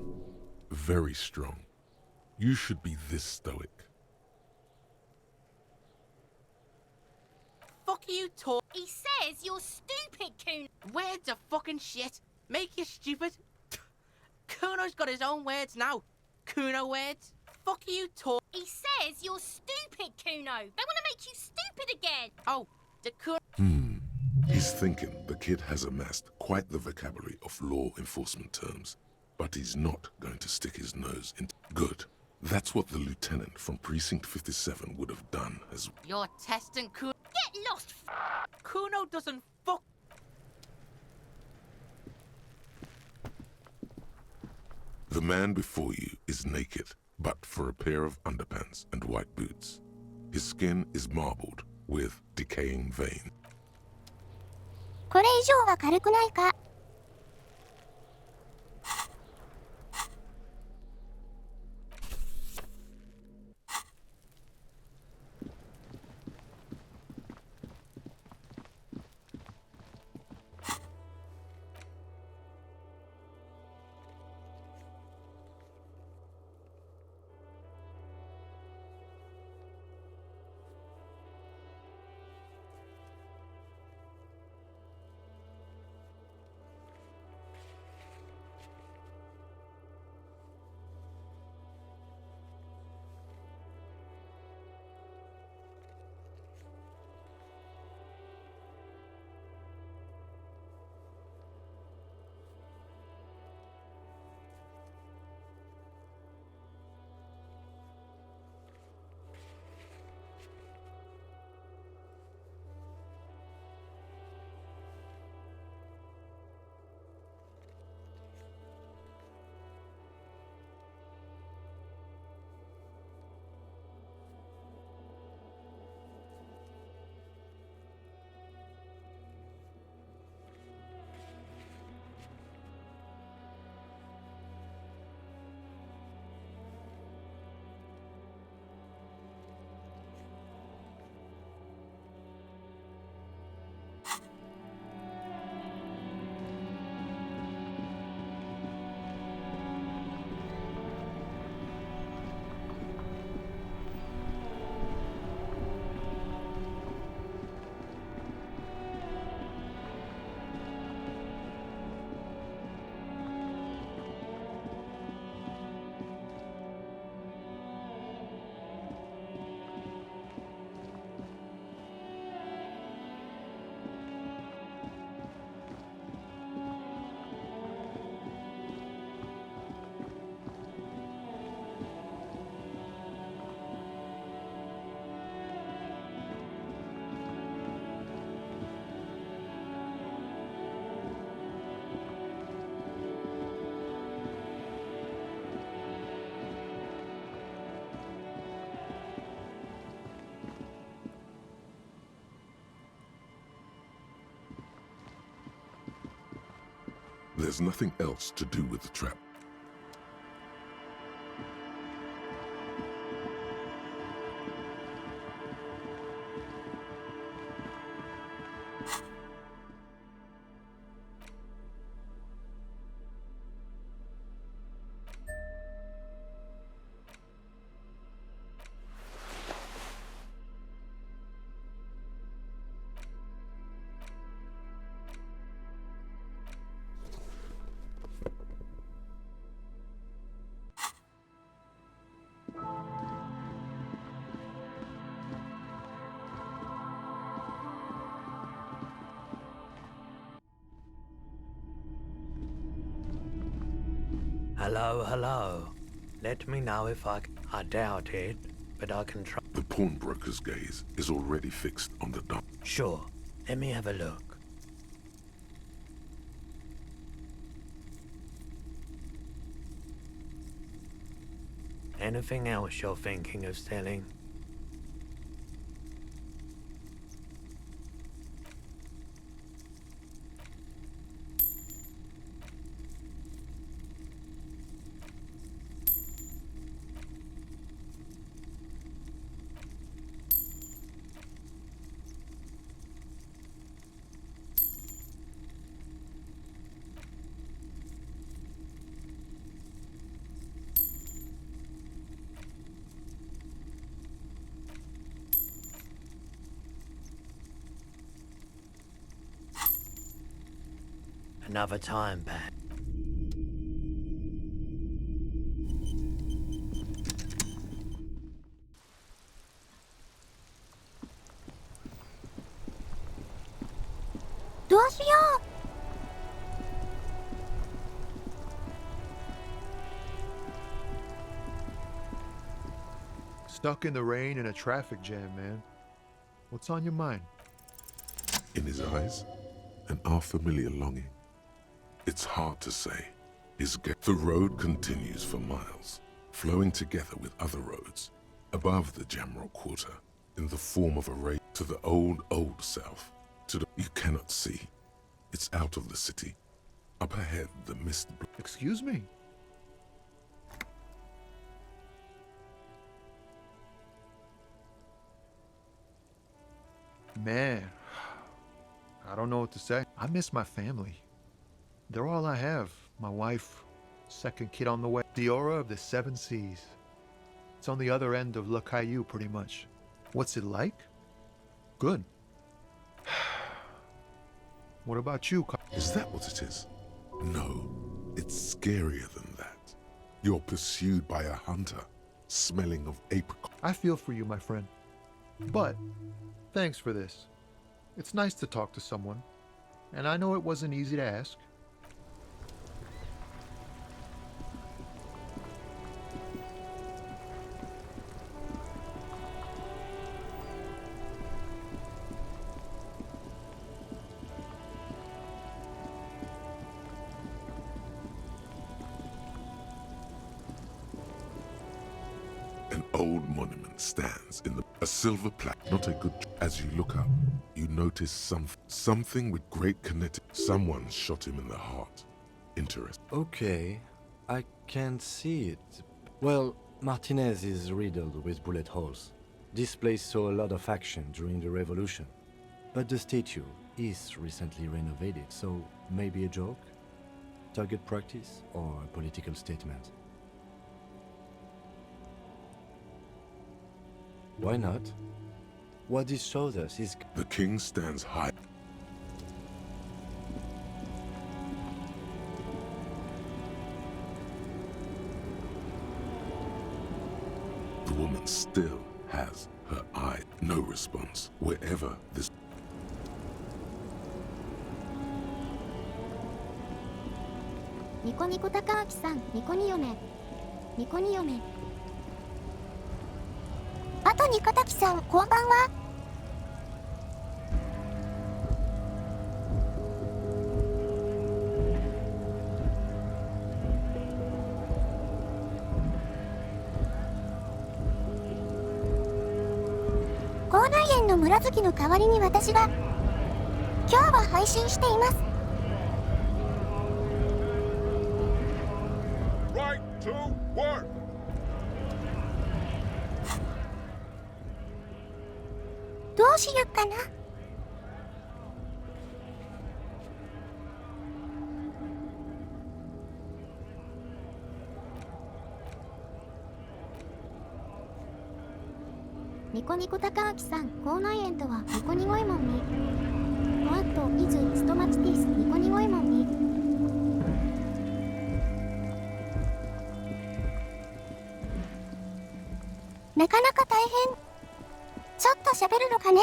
Very strong. You should be this stoic. Fuck are you talking? He says you're stupid, Kuno. Words are fucking shit. Make you stupid. Kuno's got his own words now. Kuno words. Fuck are you talking? He says you're stupid, Kuno. They want to make you stupid again. Oh, the Kuno... He's thinking the kid has amassed quite the vocabulary of law enforcement terms, but he's not going to stick his nose into... Good. That's what the lieutenant from Precinct 57 would have done as... You're testing Kuno... Get lost, Kuno doesn't fuck... The man before you is naked, but for a pair of underpants and white boots. His skin is marbled with decaying veins. これ以上は軽くないか? There's nothing else to do with the trap. Hello. Let me know if I doubt it, but I can try. The pawnbroker's gaze is already fixed on the dump. Sure. Let me have a look. Anything else you're thinking of selling? Another time, Pat. Stuck in the rain in a traffic jam, man. What's on your mind? In his eyes, an unfamiliar longing. It's hard to say. The road continues for miles, flowing together with other roads, above the Jamrock Quarter, in the form of a ray to the old south, to the you cannot see. It's out of the city. Up ahead, the mist. Excuse me? Man, I don't know what to say. I miss my family. They're all I have. My wife, second kid on the way. The aura of the seven seas. It's on the other end of Le Caillou, pretty much. What's it like? Good. What about you? Is that what it is? No, it's scarier than that. You're pursued by a hunter, smelling of apricot. I feel for you, my friend. But, thanks for this. It's nice to talk to someone. And I know it wasn't easy to ask. An old monument stands in a silver plaque, not a good. As you look up, you notice something with great kinetic. Someone shot him in the heart. Interesting. Okay, I can see it. Well, Martinez is riddled with bullet holes. This place saw a lot of action during the revolution. But the statue is recently renovated, so maybe a joke? Target practice or a political statement? Why not? What this shows us is... The king stands high. The woman still has her eye. No response. Wherever this...ニコニコ高明さん、ニコニ嫁。ニコニ嫁。あとニコタキさん、こんばんは。口内炎の村月の代わりに私が今日は配信しています。to work! どうしよっかな。ニコニコ高明さん、口内炎とはニコニゴエモンに。ワットイズストマチティスニコニゴエモンに。なかなか大変。ちょっと喋るのかね。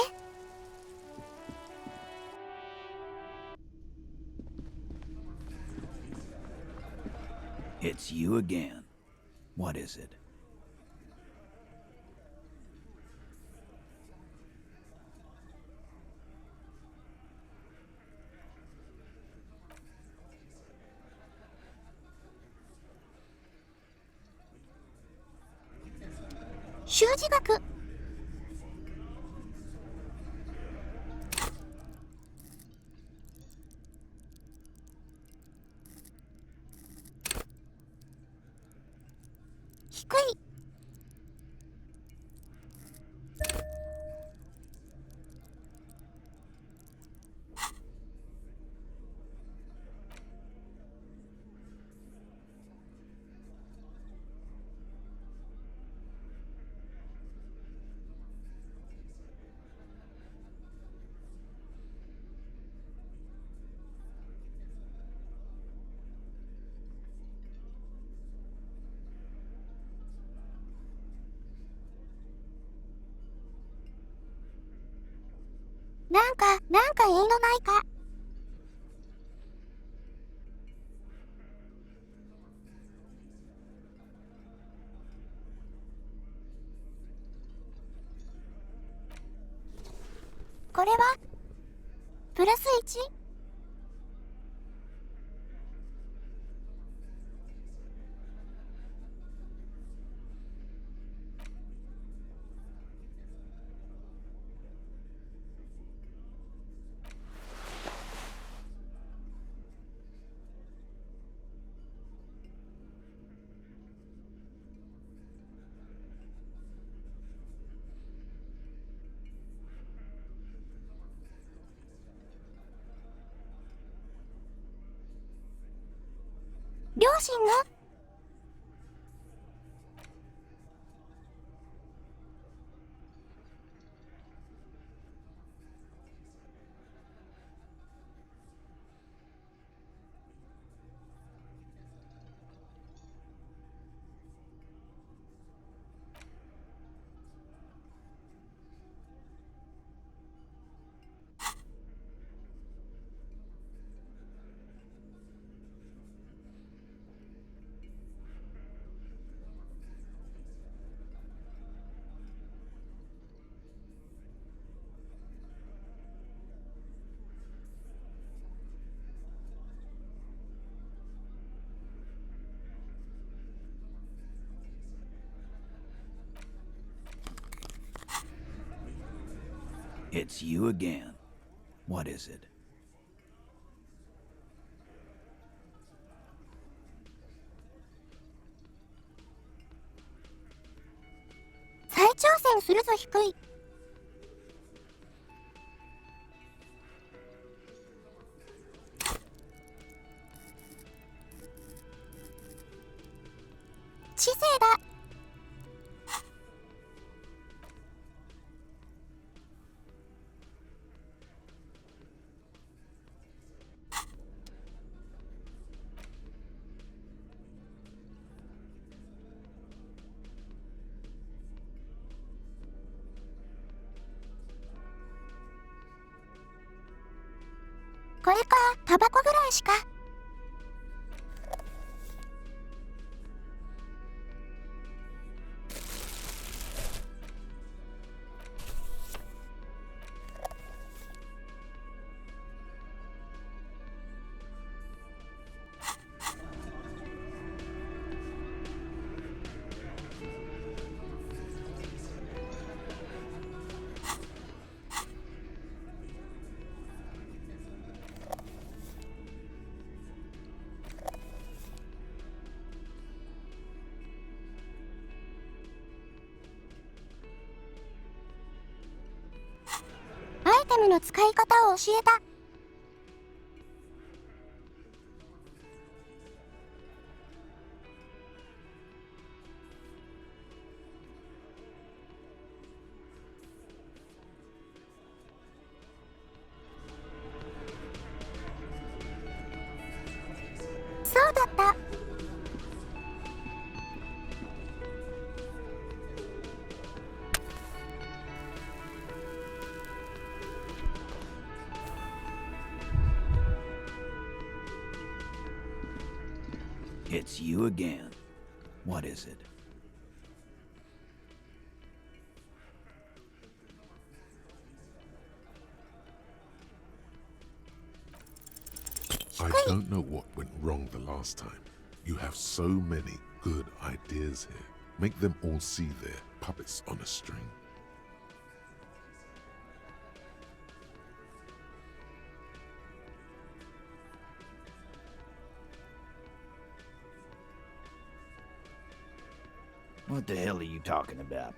It's you again. What is it?「習字学」。低い。なんかいいのないか。これはプラス 1？ 両親がIt's you again. What is it? 再挑戦するぞ低い。知性だ。これか、タバコぐらいしか。ムの使い方を教えた。そうだった。It's you again. What is it? I don't know what went wrong the last time. You have so many good ideas here. Make them all see they're puppets on a string. What the hell are you talking about?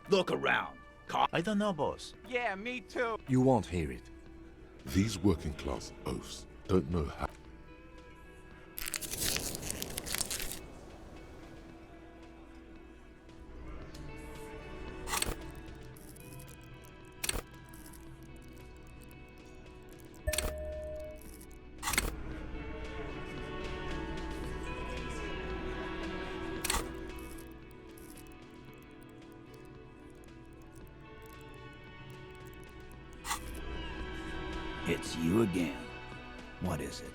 Look around. I don't know, boss. Yeah, me too. You won't hear it. These working class oafs don't know how. It's you again. What is it?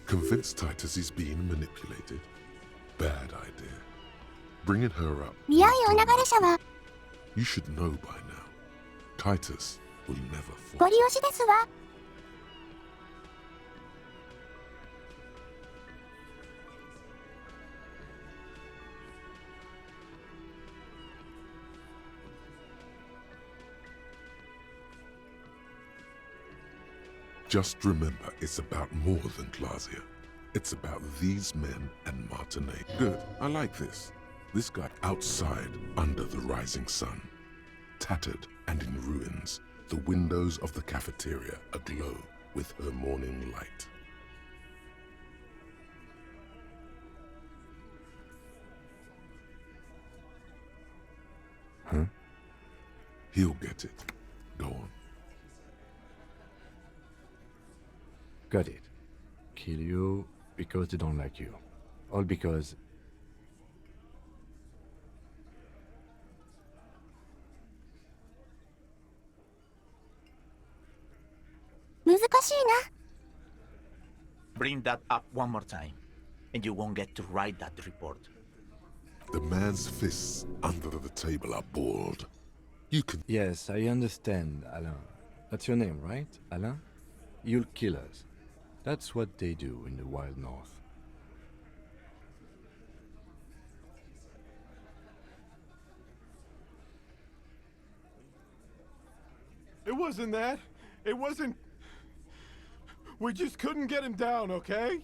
Convince Titus he's being manipulated. Bad idea. Bringing her up. 見合いお流れ者は You should know by now. Titus will never ご fall. 利用しですわ。Just remember, it's about more than Glasia. It's about these men and Martinet. Good, I like this. This guy outside, under the rising sun. Tattered and in ruins, the windows of the cafeteria aglow with her morning light. Huh? He'll get it. Go on. Got it. Kill you because they don't like you. All because... Bring that up one more time, and you won't get to write that report. The man's fists under the table are balled. You can... Yes, I understand, Alain. That's your name, right, Alain? You'll kill us. That's what they do in the Wild North. It wasn't that. It wasn't... We just couldn't get him down, okay?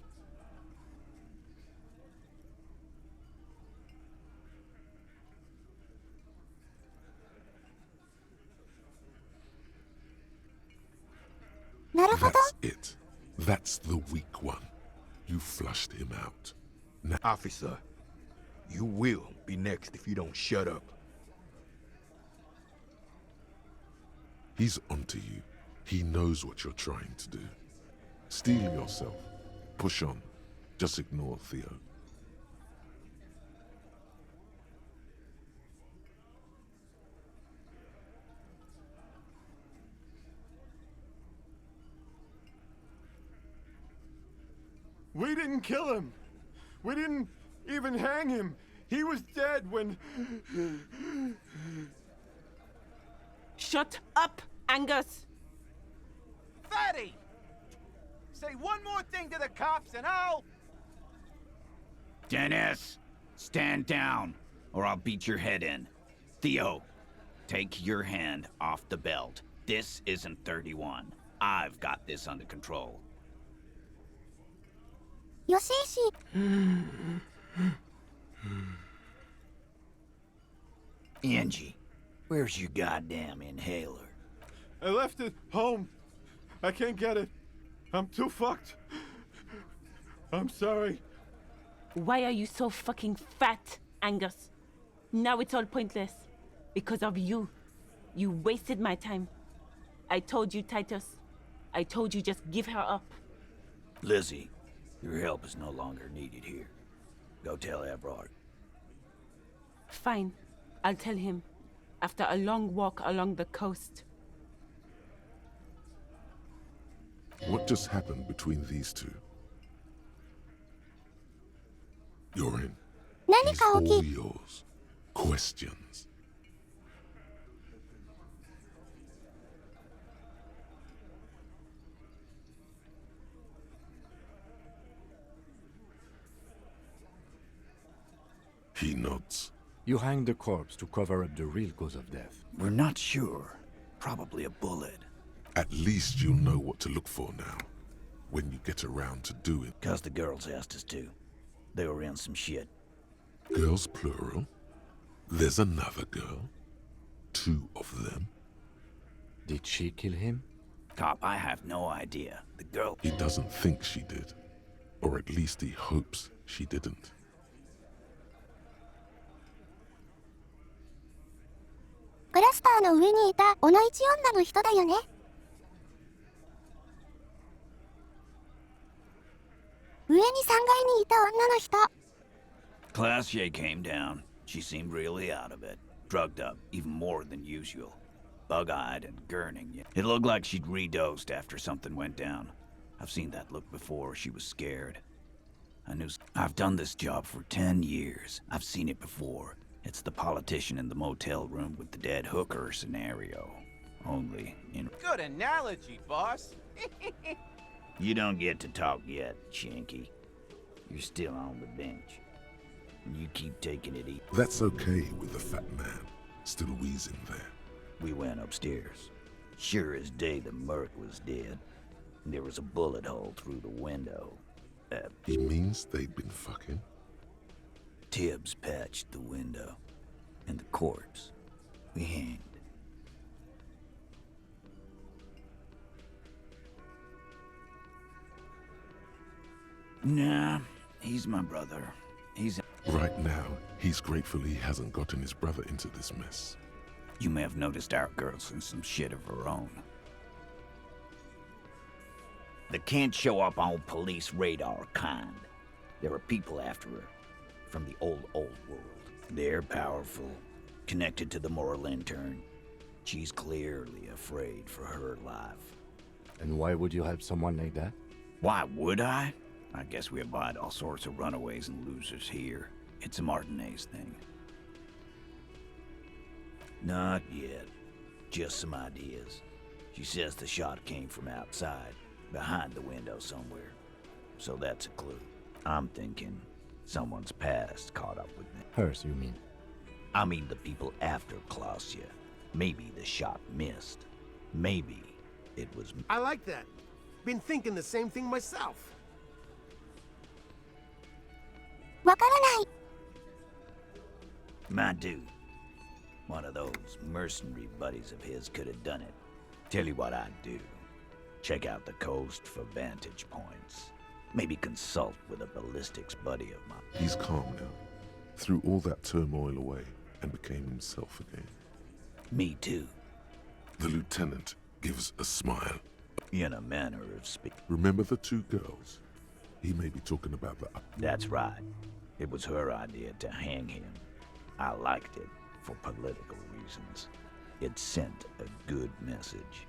That's it. That's the weak one. You flushed him out. Now, Officer, you will be next if you don't shut up. he's onto you. He knows what you're trying to do. Steel yourself. Push on. Just ignore Theo. We didn't kill him. We didn't even hang him. He was dead when... Shut up, Angus! Fatty! Say one more thing to the cops and I'll... Dennis, stand down, or I'll beat your head in. Theo, take your hand off the belt. This isn't 31. I've got this under control. よしいし。Angie, where's your goddamn inhaler? I left it home. I can't get it. I'm too fucked. I'm sorry. Why are you so fucking fat, Angus? Now it's all pointless. Because of you. You wasted my time. I told you, Titus. I told you just give her up. Lizzie, your help is no longer needed here. Go tell Everard. Fine. I'll tell him. After a long walk along the coast. What just happened between these two? You're in. 何 He's か起 all き。 yours. Questions. He nods. You hanged the corpse to cover up the real cause of death. We're not sure. Probably a bullet. At least you'll know what to look for now, when you get around to doing. 'Cause the girls asked us to. They were in some shit. Girls plural? There's another girl? 2 of them? Did she kill him? Cop, I have no idea. The girl... He doesn't think she did. Or at least he hopes she didn't. クラスターの上にいた小野一女の人だよね。上に3階にいた女の人。 Classier came down. She seemed really out of it. Drugged up, even more than usual. Bug-eyed and gurning. It looked like she'd redosed after something went down. I've seen that look before. She was scared. I knew... I've done this job for 10 years. I've seen it before. It's the politician in the motel room with the dead hooker scenario. Only in... Good analogy, boss. You don't get to talk yet, Shanky. You're still on the bench. You keep taking it easy. That's okay with the fat man, still wheezing there. We went upstairs. Sure as day the Merc was dead. There was a bullet hole through the window. He means they'd been fucking? Tibbs patched the window. And the corpse. We hanged. Nah, he's my brother. He's... Right now, he's grateful he hasn't gotten his brother into this mess. You may have noticed our girl's in some shit of her own. That can't show up on police radar kind. There are people after her. From the old world. They're powerful. Connected to the moral intern. She's clearly afraid for her life. And why would you help someone like that? Why would I? I guess we abide all sorts of runaways and losers here. It's a Martinez thing. Not yet. Just some ideas. She says the shot came from outside, behind the window somewhere. So that's a clue. I'm thinking someone's past caught up with me. Hers, you mean? I mean the people after Klausya. Maybe the shot missed. Maybe it was... I like that. Been thinking the same thing myself. わからない。 My dude. One of those mercenary buddies of his could have done it. Tell you what I'd do. Check out the coast for vantage points. Maybe consult with a ballistics buddy of mine. He's calm now. Threw all that turmoil away and became himself again. Me too. The lieutenant gives a smile. In a manner of speaking. Remember the 2 girls? He may be talking about the... That's right. It was her idea to hang him. I liked it for political reasons. It sent a good message.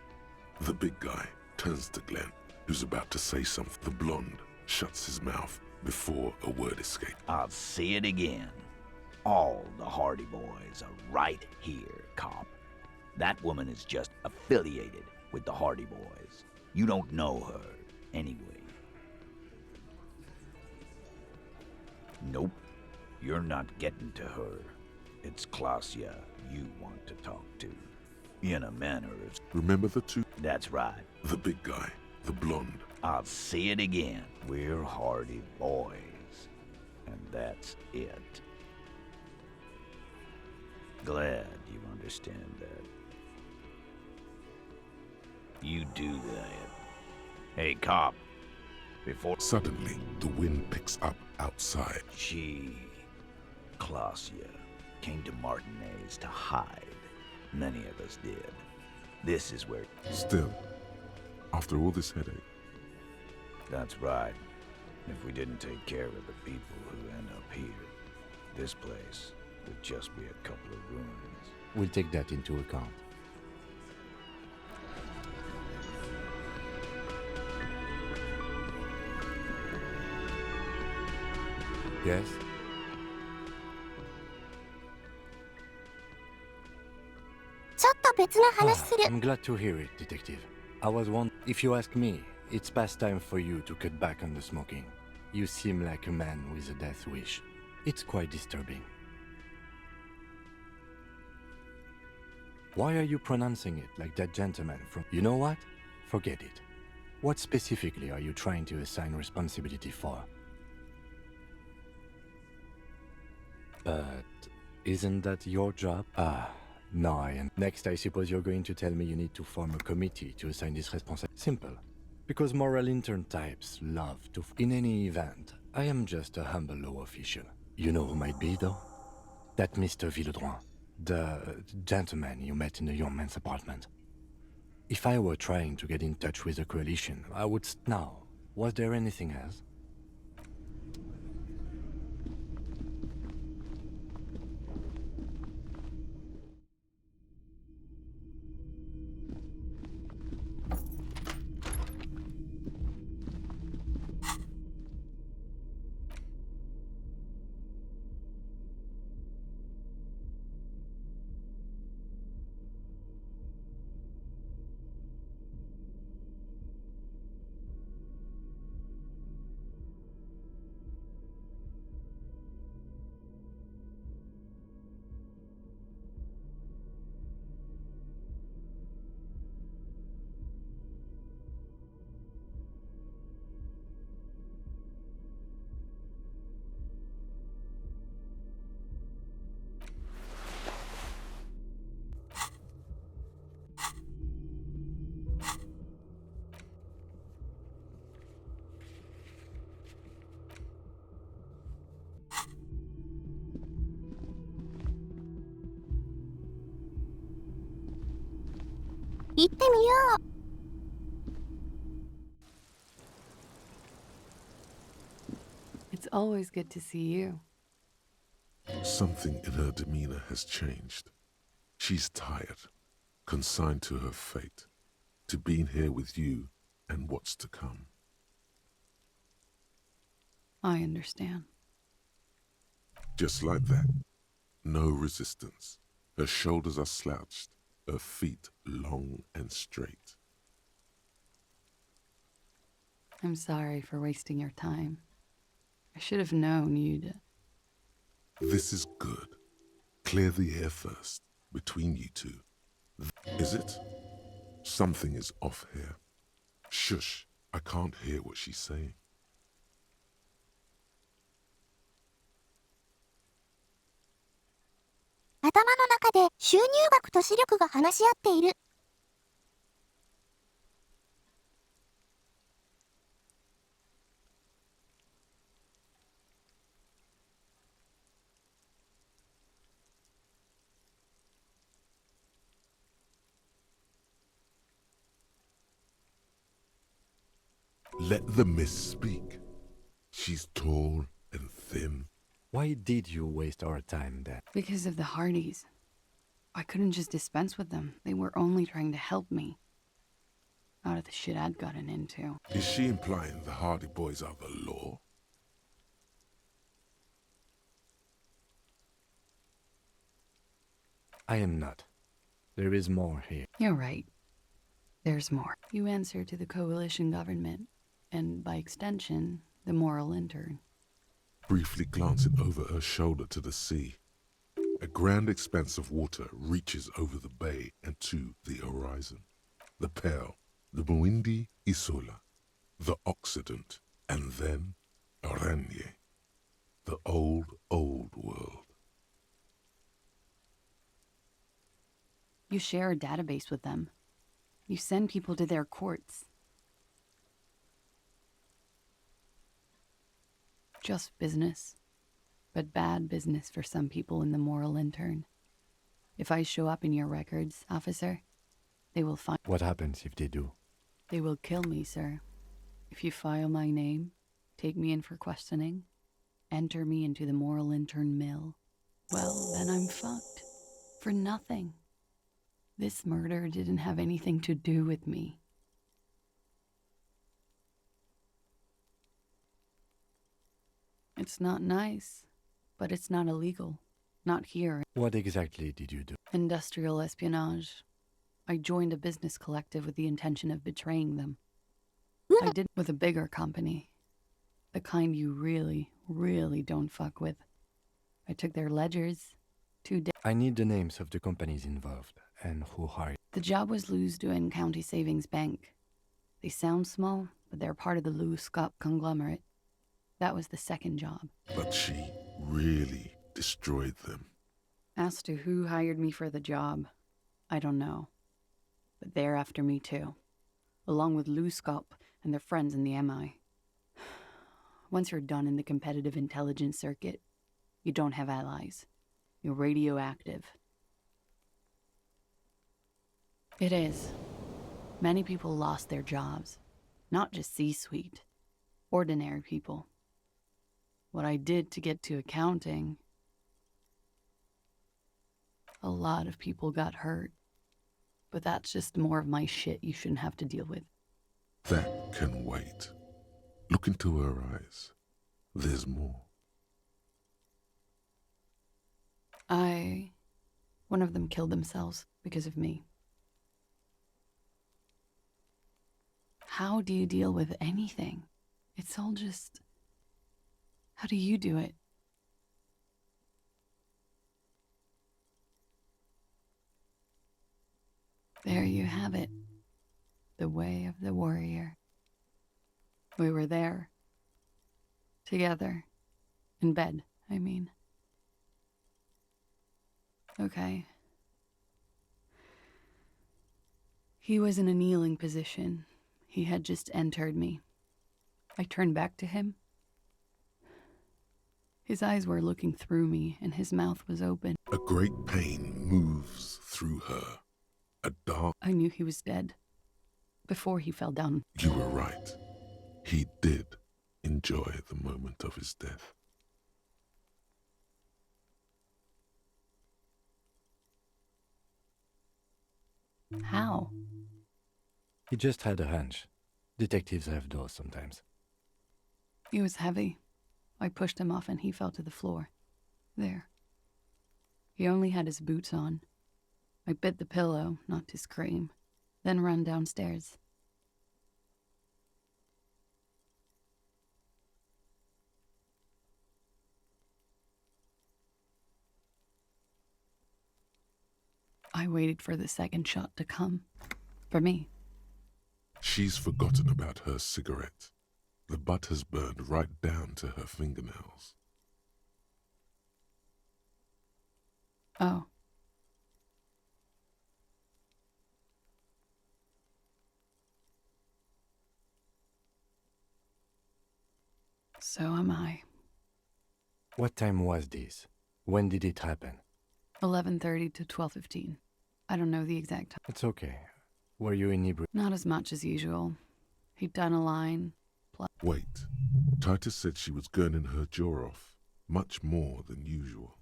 The big guy turns to Glenn, who's about to say something. The blonde shuts his mouth before a word escapes. I'll say it again. All the Hardy Boys are right here, cop. That woman is just affiliated with the Hardy Boys. You don't know her, anyway. Nope. You're not getting to her. It's Klausya you want to talk to. In a manner of... Remember the 2? That's right. The big guy, the blonde, I'll see it again. We're hardy boys. And that's it. Glad you understand that. You do that. Hey, cop. Before... Suddenly, the wind picks up outside. She... Clausia came to Martinez to hide. Many of us did. This is where... Still, after all this headache... That's right. If we didn't take care of the people who end up here, this place would just be a couple of ruins. We'll take that into account. Yes? I'm glad to hear it, Detective. I was wondering, if you ask me, it's past time for you to cut back on the smoking. You seem like a man with a death wish. It's quite disturbing. Why are you pronouncing it like that gentleman from... You know what? Forget it. What specifically are you trying to assign responsibility for? But isn't that your job? No, I am. Next, I suppose you're going to tell me you need to form a committee to assign this responsibility. Simple. Because moral intern types love to... In any event, I am just a humble law official. You know who might be, though? That Mr. Villedroit. The gentleman you met in the young man's apartment. If I were trying to get in touch with the coalition, I would... Now, was there anything else? It's always good to see you. Something in her demeanor has changed. She's tired, consigned to her fate, to being here with you and what's to come. I understand. Just like that. No resistance. Her shoulders are slouched, her feet long and straight. I'm sorry for wasting your time. I should have known you'd... This is good. Clear the air first, between you two. Is it? Something is off here. Shush, I can't hear what she's saying. 頭の中で収入額と視力が話し合っている。Let the mist speak. She's tall and thin. Why did you waste our time then? Because of the Hardys. I couldn't just dispense with them. They were only trying to help me. Out of the shit I'd gotten into. Is she implying the Hardy Boys are the law? I am not. There is more here. You're right. There's more. You answer to the coalition government, and by extension, the moral intern. Briefly glancing over her shoulder to the sea. A grand expanse of water reaches over the bay and to the horizon. The Pale, the Muindi Isola. the Occident, and then Oranje, the old world. You share a database with them. You send people to their courts. Just business, but bad business for some people in the moral intern. If I show up in your records, officer, they will find— What happens if they do? They will kill me, sir. If you file my name, take me in for questioning, enter me into the moral intern mill, well, then I'm fucked. For nothing. This murder didn't have anything to do with me. It's not nice, but it's not illegal. Not here. What exactly did you do? Industrial espionage. I joined a business collective with the intention of betraying them. I did with a bigger company. The kind you really, really don't fuck with. I took their ledgers. I need the names of the companies involved and who hired. The job was Lewsdoen County Savings Bank. They sound small, but they're part of the Lewis Scott conglomerate. That was the second job. But she really destroyed them. As to who hired me for the job, I don't know. But they're after me too, along with Lou Scott and their friends in the MI. Once you're done in the competitive intelligence circuit, you don't have allies. You're radioactive. It is. Many people lost their jobs. Not just C-suite. Ordinary people. What I did to get to accounting, a lot of people got hurt. But that's just more of my shit you shouldn't have to deal with. That can wait. Look into her eyes. There's more. One of them killed themselves because of me. How do you deal with anything? It's all just... How do you do it? There you have it. The way of the warrior. We were there. Together. In bed, I mean. Okay. He was in a kneeling position. He had just entered me. I turned back to him. His eyes were looking through me, and his mouth was open. A great pain moves through her. A dark... I knew he was dead. Before he fell down. You were right. He did enjoy the moment of his death. How? He just had a hunch. Detectives have those sometimes. He was heavy. I pushed him off and he fell to the floor. There. He only had his boots on. I bit the pillow, not to scream, then ran downstairs. I waited for the second shot to come. For me. She's forgotten about her cigarette. The butt has burned right down to her fingernails. Oh. So am I. What time was this? When did it happen? 11:30 to 12:15. I don't know the exact time. It's okay. Were you inebriated? Not as much as usual. He'd done a line. Wait. Titus said she was gurning her jaw off, much more than usual.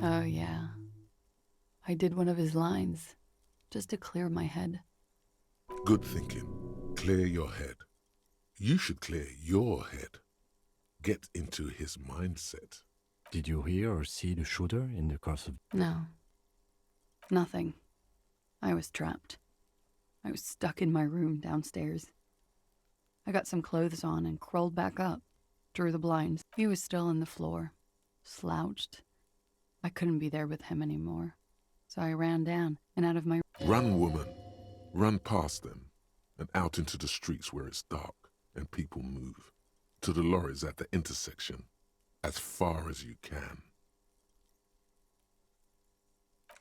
Oh, yeah. I did one of his lines, just to clear my head. Good thinking. Clear your head. You should clear your head. Get into his mindset. Did you hear or see the shooter in the course of... No. Nothing. I was trapped. I was stuck in my room downstairs. I got some clothes on and crawled back up, drew the blinds. He was still on the floor, slouched. I couldn't be there with him anymore, so I ran down and out of my... Run, woman. Run past them and out into the streets where it's dark and people move. To the lorries at the intersection, as far as you can.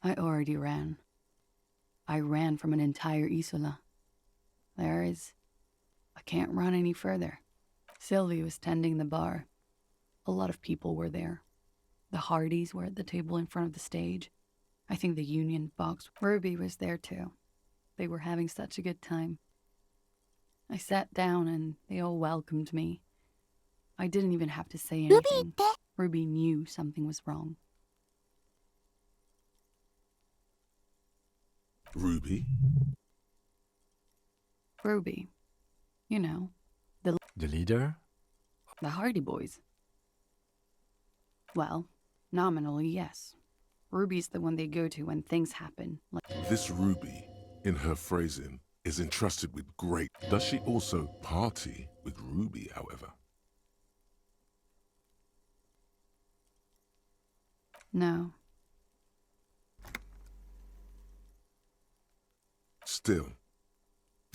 I already ran. I ran from an entire Isola. I can't run any further. Sylvie was tending the bar. A lot of people were there. The Hardys were at the table in front of the stage. I think the Union box. Ruby was there too. They were having such a good time. I sat down and they all welcomed me. I didn't even have to say anything. Ruby knew something was wrong. Ruby? Ruby. You know, The leader? the Hardy Boys. Well, nominally, yes. Ruby's the one they go to when things happen. This Ruby, in her phrasing, is entrusted with great... Does she also party with Ruby, however? No. Still,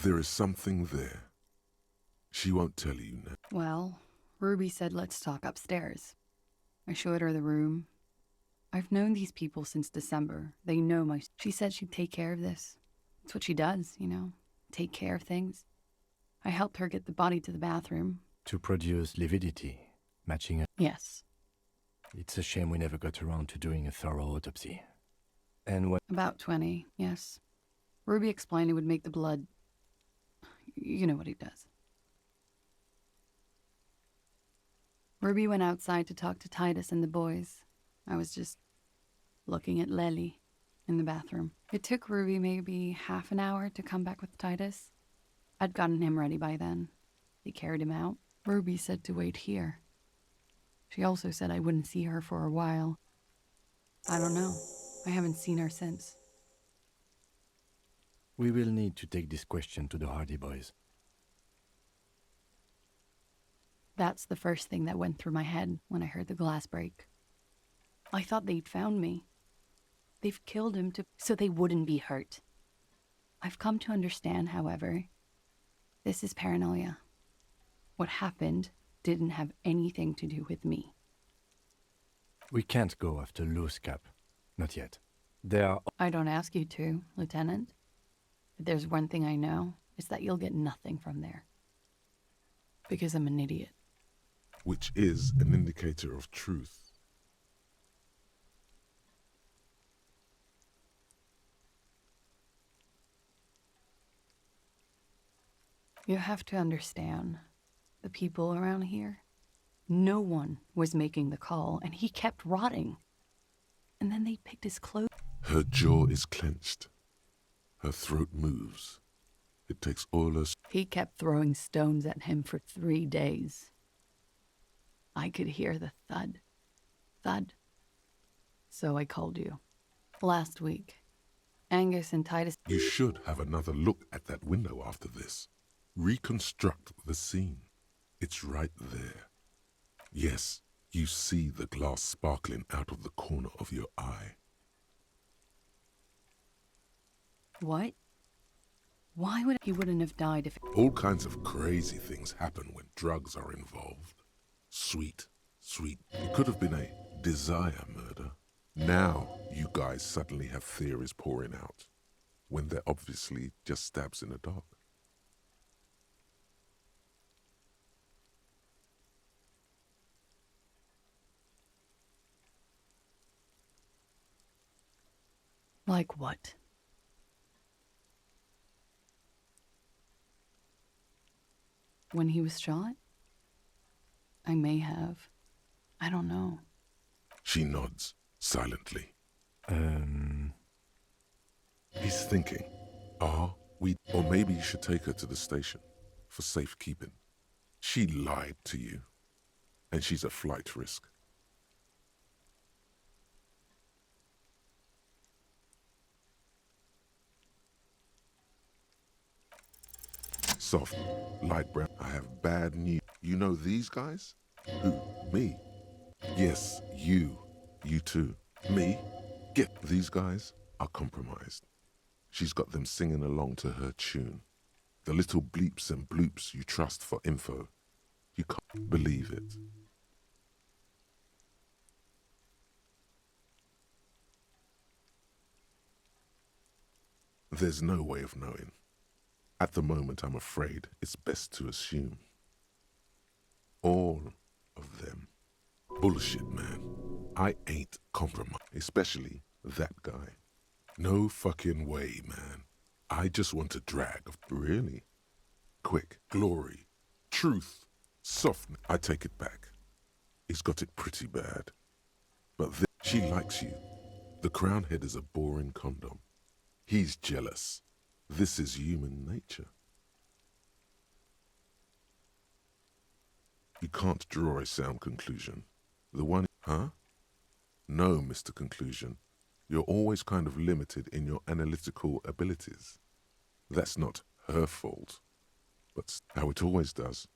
there is something there. She won't tell you now. Well, Ruby said let's talk upstairs. I showed her the room. I've known these people since December. They know my... She said she'd take care of this. It's what she does, you know, take care of things. I helped her get the body to the bathroom. To produce lividity, matching a... Yes. It's a shame we never got around to doing a thorough autopsy. And what... About 20, yes. Ruby explained it would make the blood... You know what he does. Ruby went outside to talk to Titus and the boys. I was just looking at Lely in the bathroom. It took Ruby maybe half an hour to come back with Titus. I'd gotten him ready by then. They carried him out. Ruby said to wait here. She also said I wouldn't see her for a while. I don't know. I haven't seen her since. We will need to take this question to the Hardy Boys. That's the first thing that went through my head when I heard the glass break. I thought they'd found me. They've killed him so they wouldn't be hurt. I've come to understand, however, this is paranoia. What happened didn't have anything to do with me. We can't go after Loose Cap. Not yet. There are... I don't ask you to, Lieutenant. If there's one thing I know, it's that you'll get nothing from there. Because I'm an idiot. Which is an indicator of truth. You have to understand, the people around here, no one was making the call, and he kept rotting. And then they picked his clothes. Her jaw is clenched. Her throat moves. It takes all her... He kept throwing stones at him for 3 days. I could hear the thud. Thud. So I called you. Last week, Angus and Titus... You should have another look at that window after this. Reconstruct the scene. It's right there. Yes, you see the glass sparkling out of the corner of your eye. What? Why would he wouldn't have died if... All kinds of crazy things happen when drugs are involved. Sweet. It could have been a desire murder. Now you guys suddenly have theories pouring out, when they're obviously just stabs in the dark. Like what? When he was shot? I may have. I don't know. She nods, silently. He's thinking, are we... Or maybe you should take her to the station, for safekeeping. She lied to you, and she's a flight risk. Soft, light brown. I have bad news. You know these guys? Who? Me? Yes, you. You too. Me? Get these guys? are compromised. She's got them singing along to her tune. The little bleeps and bloops you trust for info. You can't believe it. There's no way of knowing. At the moment, I'm afraid it's best to assume. All of them. Bullshit, man. I ain't compromised, especially that guy. No fucking way, man. I just want a drag of... Really? Quick, glory, truth, softness. I take it back. He's got it pretty bad. But she likes you. The crown head is a boring condom. He's jealous. This is human nature. You can't draw a sound conclusion. The one... Huh? No, Mr. Conclusion. You're always kind of limited in your analytical abilities. That's not her fault, but how it always does,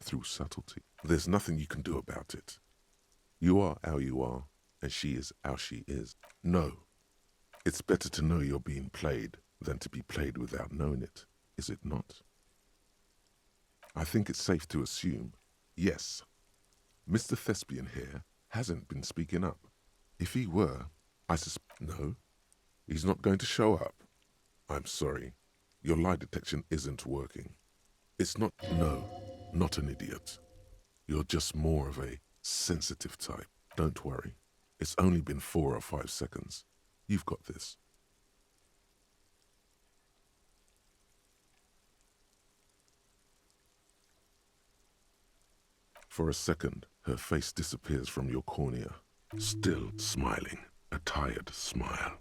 through subtlety. There's nothing you can do about it. You are how you are, and she is how she is. No. It's better to know you're being played than to be played without knowing it, is it not? I think it's safe to assume, yes, Mr. Thespian here hasn't been speaking up. If he were, I suspect... No, he's not going to show up. I'm sorry, your lie detection isn't working. It's not... No, not an idiot. You're just more of a sensitive type. Don't worry, it's only been 4 or 5 seconds. You've got this. For a second, her face disappears from your cornea, still smiling, a tired smile.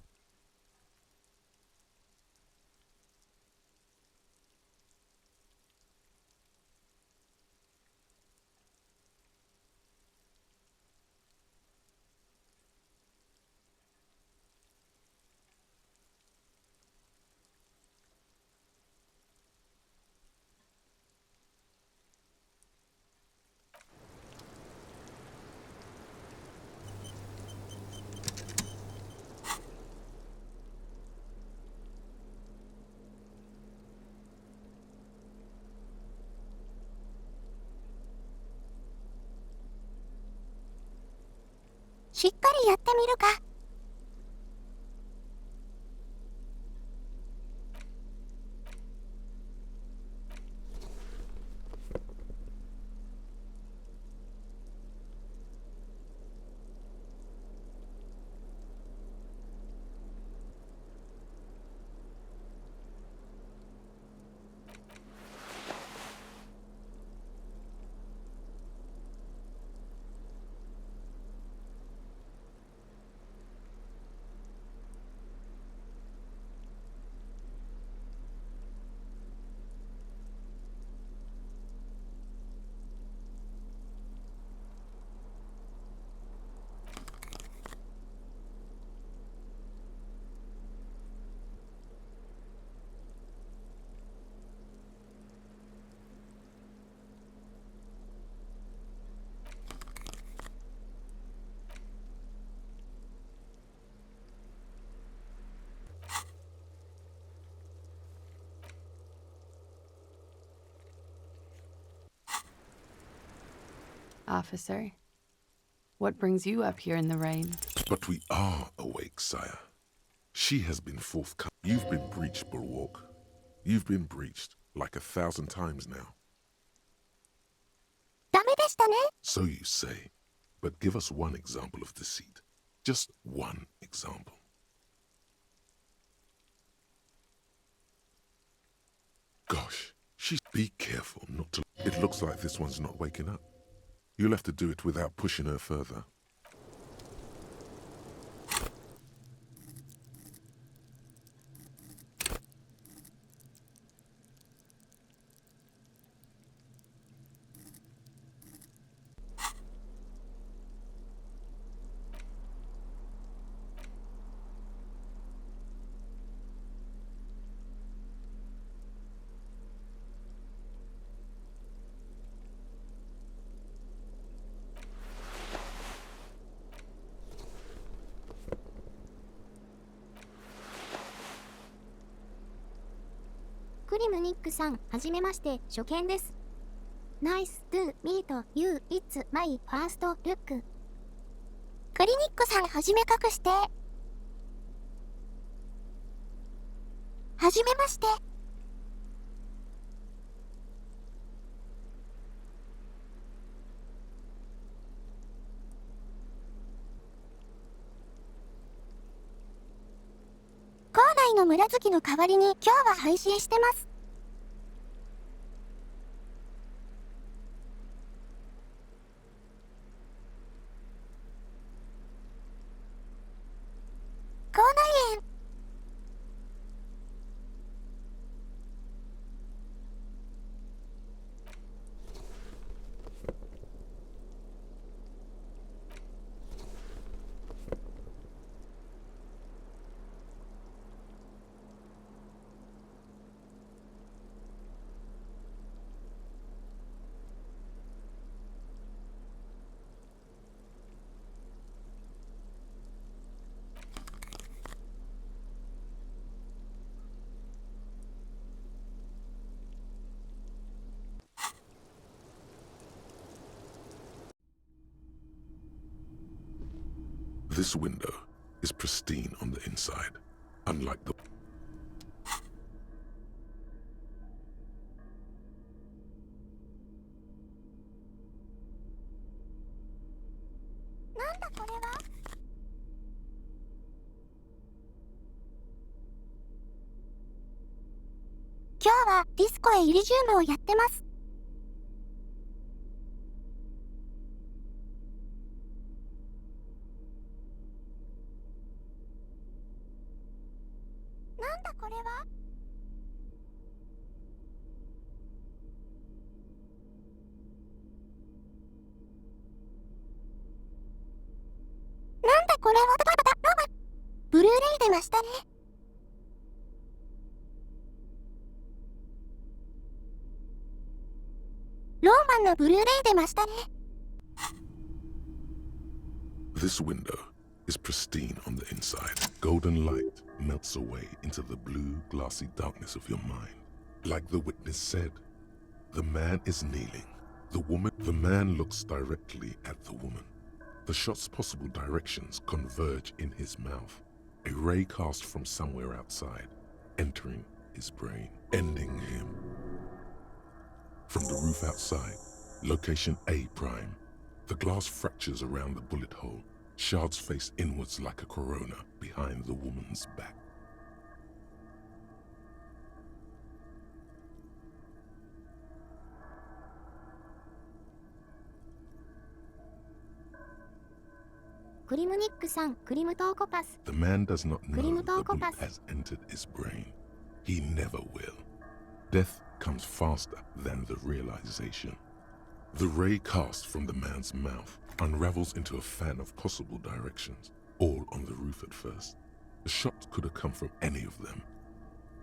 しっかりやってみるか。Officer, what brings you up here in the rain? But we are awake, sire. She has been forthcoming. You've been breached, Bulwark. You've been breached like 1,000 times now. ダメでしたね。 So you say, but give us one example of deceit. Just one example. Gosh, be careful not to... It looks like this one's not waking up. You'll have to do it without pushing her further. リムニックさん、はじめまして、初見です。Nice to meet you, it's my first look. クリニックさん、はじめ隠して。はじめまして。校内の村月の代わりに今日は配信してます。校内園。This window is pristine on the inside, unlike the...今日はディスコエイリジウムをやってます。なんだこれは？なんだこれは？ブルーレイ出ましたね。ローマンのブルーレイ出ましたね。This window is pristine on the inside. Golden light melts away into the blue, glassy darkness of your mind. Like the witness said, the man is kneeling. The man looks directly at the woman. The shot's possible directions converge in his mouth. A ray cast from somewhere outside, entering his brain, ending him. From the roof outside, location A prime. The glass fractures around the bullet hole. Shards face inwards like a corona behind the woman's back. The man does not know the bullet has entered his brain. He never will. Death comes faster than the realization. The ray cast from the man's mouth unravels into a fan of possible directions, all on the roof at first. The shot could have come from any of them.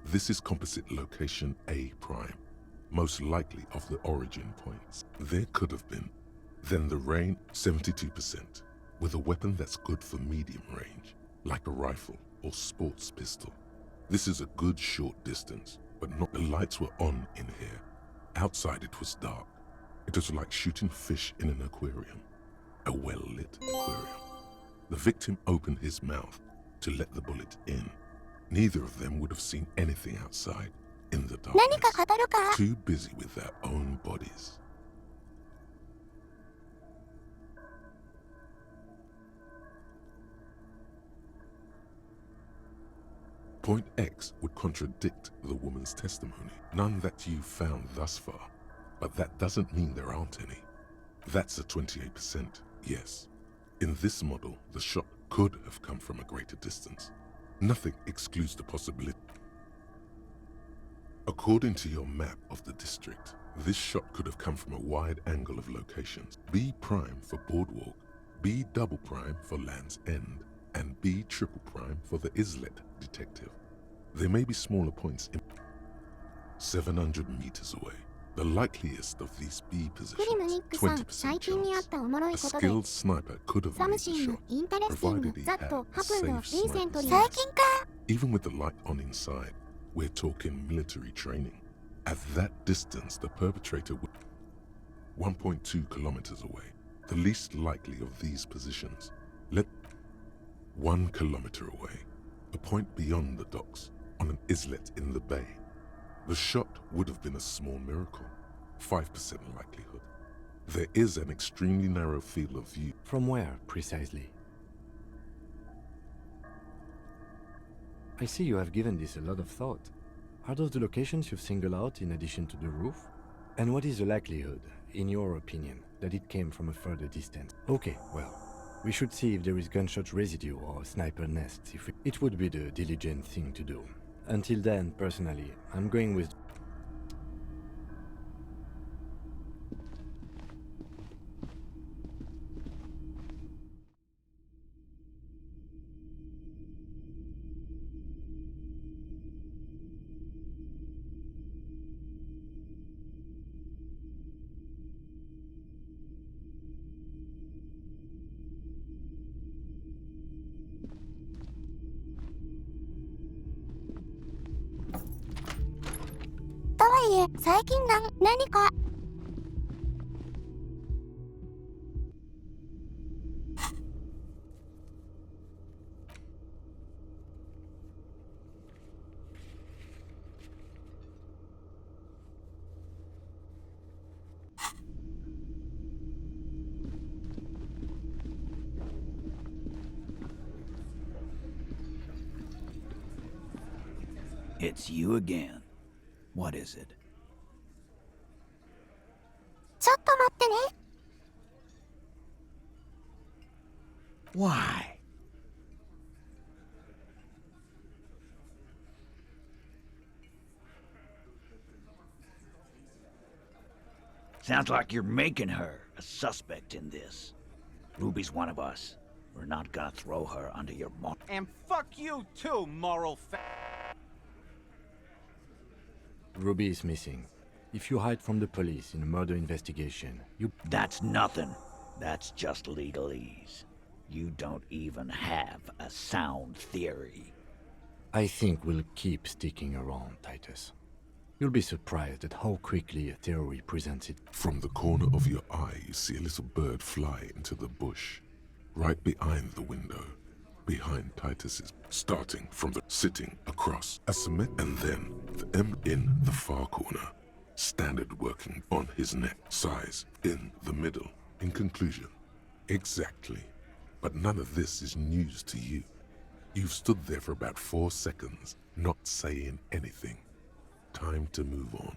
This is composite location A prime, most likely of the origin points. There could have been. Then the rain, 72%, with a weapon that's good for medium range, like a rifle or sports pistol. This is a good short distance, but not. The lights were on in here. Outside it was dark. It was like shooting fish in an aquarium, a well-lit aquarium. The victim opened his mouth to let the bullet in. Neither of them would have seen anything outside in the darkness. Too busy with their own bodies. Point X would contradict the woman's testimony. None that you've found thus far. But that doesn't mean there aren't any. That's a 28%, yes. In this model, the shot could have come from a greater distance. Nothing excludes the possibility. According to your map of the district, this shot could have come from a wide angle of locations. B prime for Boardwalk, B double prime for Land's End, and B triple prime for the Islet detective. There may be smaller points in 700 meters away. The likeliest of these B positions, 20% chance. A skilled sniper could have made the shot, provided he had a safe sniper. Even with the light on inside, we're talking military training. At that distance, the perpetrator would 1.2 kilometers away. The least likely of these positions. Let 1 kilometer away, a point beyond the docks, on an islet in the bay. The shot would have been a small miracle, 5% likelihood. There is an extremely narrow field of view. From where, precisely? I see you have given this a lot of thought. Are those the locations you've singled out in addition to the roof? And what is the likelihood, in your opinion, that it came from a further distance? Okay, well, we should see if there is gunshot residue or sniper nests. It would be the diligent thing to do. Until then, personally, I'm going with... It's you again. What is it? ちょっと待ってね。 Why? Sounds like you're making her a suspect in this. Ruby's one of us. We're not gonna throw her under your And fuck you too, moral Ruby is missing. If you hide from the police in a murder investigation, you... That's nothing. That's just legalese. You don't even have a sound theory. I think we'll keep sticking around, Titus. You'll be surprised at how quickly a theory presents it. From the corner of your eye, you see a little bird fly into the bush, right behind the window, behind Titus's, starting from the sitting across a cement, and then the M in the far corner, standard working on his neck, size in the middle. In conclusion, exactly. But none of this is news to you. You've stood there for about 4 seconds, not saying anything. Time to move on.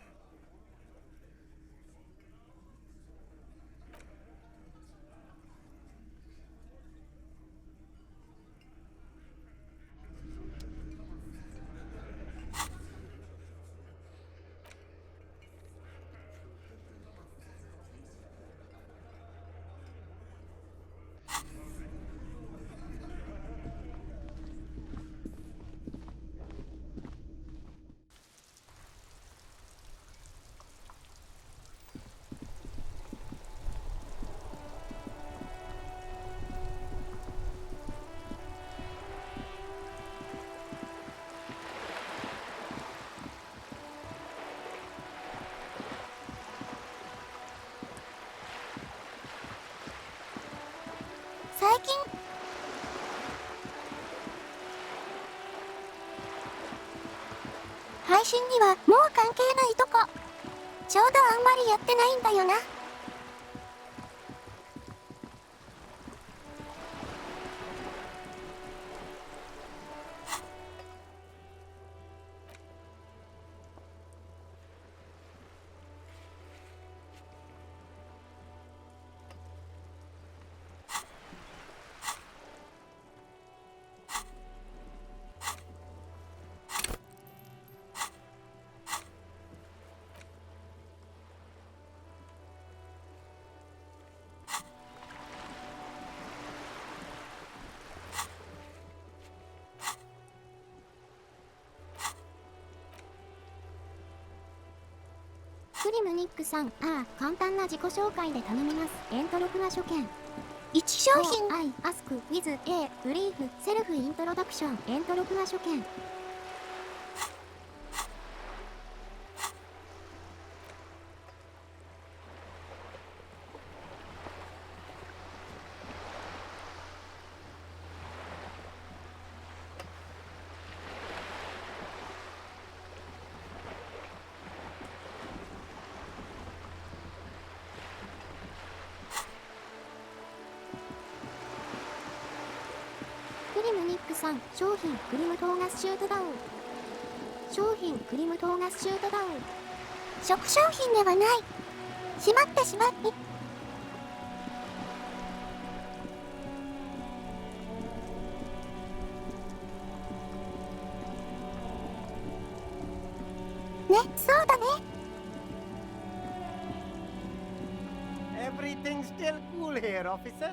High 配信にはもう関係ないとこ。ちょうどあんまりやってないんだよな。クリムニックさん、簡単な自己紹介で頼みます。エントロクナ書券。1商品。I ask with a brief self introduction。エントロクナ書券。さん、商品クリムトーガスシュートダウン。商品クリムトーガスシュートダウン。食商品ではない。しまってしまって。ね、そうだね。Everything's still cool here, officer.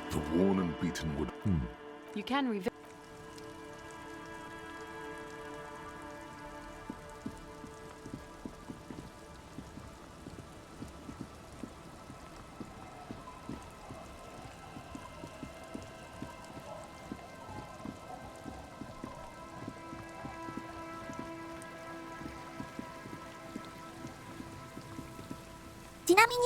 The worn and beaten wood. You can revisit. ちなみに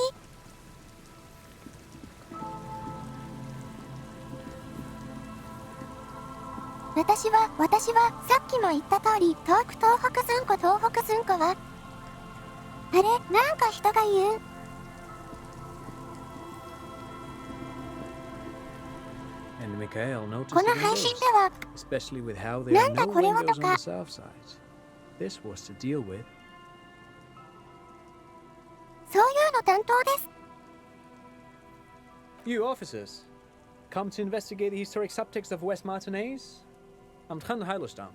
私はさっきも言った通り、東北ずんこはあれ、なんか人が言う。And Mikhail noticed この配信では especially with how there な are んだ no これは windows と on か the south side. This was to deal with. そういうの担当です。 You officers, come to investigate the historic subtext of West Martinez? I'm Trent Heilostam.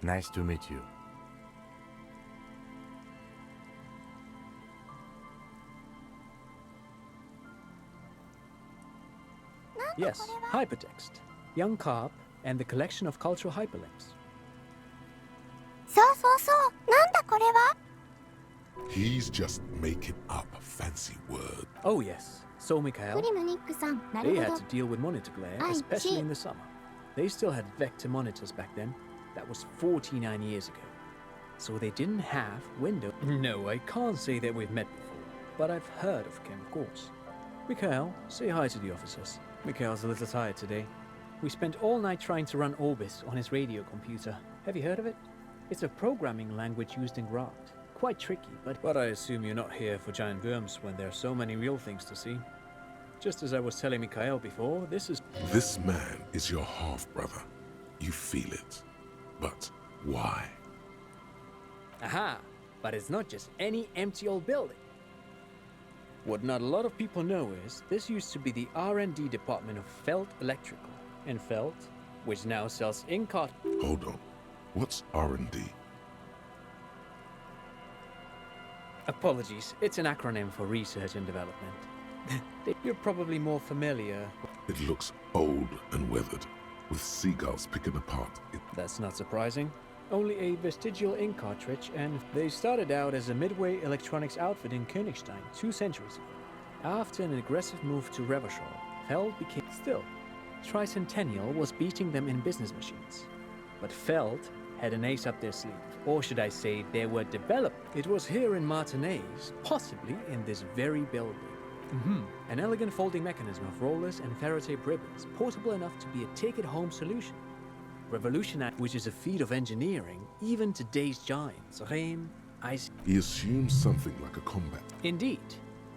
Nice to meet you. Yes, hypertext, young carp, and the collection of cultural hyperlinks. そうそうそう、なんだこれは。 He's just making up fancy words. Oh yes, so Mikhail. クリムニックさん、な They る had ほ to ど。 deal with monitor glare, I especially see. in the summer. They still had vector monitors back then. That was 49 years ago. So they didn't have window. No, I can't say that we've met before, but I've heard of him, of course. Mikhail, say hi to the officers. Mikhail's a little tired today. We spent all night trying to run Orbis on his radio computer. Have you heard of it? It's a programming language used in Graft. Quite tricky, but I assume you're not here for giant worms when there are so many real things to see. Just as I was telling Mikhail before, this man is your half-brother. You feel it. But why? Aha! But it's not just any empty old building. What not a lot of people know is this used to be the R&D department of Felt Electrical. And Felt, which now sells in-car... Hold on. What's R&D? Apologies, it's an acronym for research and development. You're probably more familiar. It looks old and weathered, with seagulls picking apart it. That's not surprising. Only a vestigial ink cartridge, and they started out as a midway electronics outfit in Königstein 2 centuries ago. After an aggressive move to Revachol, Feld became... Still, Tricentennial was beating them in business machines. But Feld had an ace up their sleeve, or should I say they were developed. It was here in Martinez, possibly in this very building. An elegant folding mechanism of rollers and Faraday ribbons, portable enough to be a take-it-home solution. Revolutionary, which is a feat of engineering, even today's giants. Rehm, ice. He assumes something like a combat. Indeed.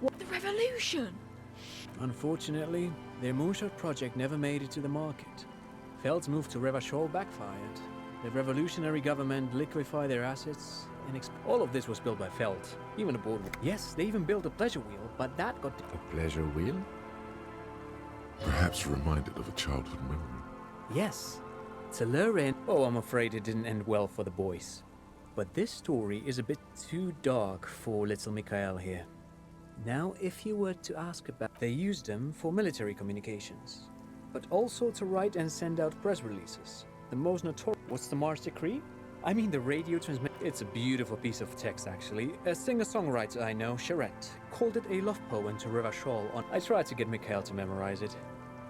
The revolution! Unfortunately, their moonshot project never made it to the market. Feld's move to Revachol backfired. The revolutionary government liquefied their assets, and all of this was built by Feld, even a boardwalk. Yes, they even built a pleasure wheel, but that got... A pleasure wheel? Perhaps reminded of a childhood memory. Yes. To lure in... Oh, I'm afraid it didn't end well for the boys. But this story is a bit too dark for little Mikhail here. Now, if you were to ask about... They used them for military communications, but also to write and send out press releases. The most notorious... What's the Mars Decree? I mean the radio transmit. It's a beautiful piece of text, actually. A singer-songwriter I know, Charette, called it a love poem to River Shawl. I tried to get Mikhail to memorize it.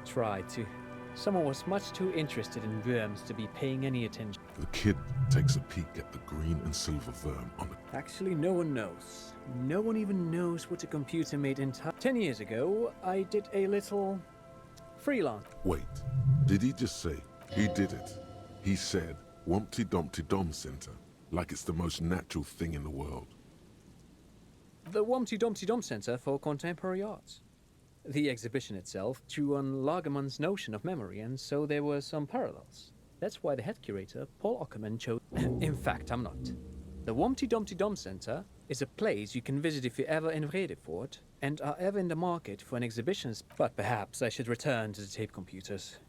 Tried to. Someone was much too interested in worms to be paying any attention. The kid takes a peek at the green and silver worm on the... Actually, no one knows. No one even knows what a computer made in 10 years ago, I did a little freelance. Wait, did he just say he did it? He said Wumpty Dumpty Dom Center, like it's the most natural thing in the world. The Wumpty Dumpty Dom Center for Contemporary Arts. The exhibition itself drew on Lagerman's notion of memory, and so there were some parallels. That's why the head curator, Paul Ockerman, chose... In fact, I'm not. The Wumpty Dumpty Dom Center is a place you can visit if you're ever in Vredefort and are ever in the market for an exhibition. But perhaps I should return to the tape computers.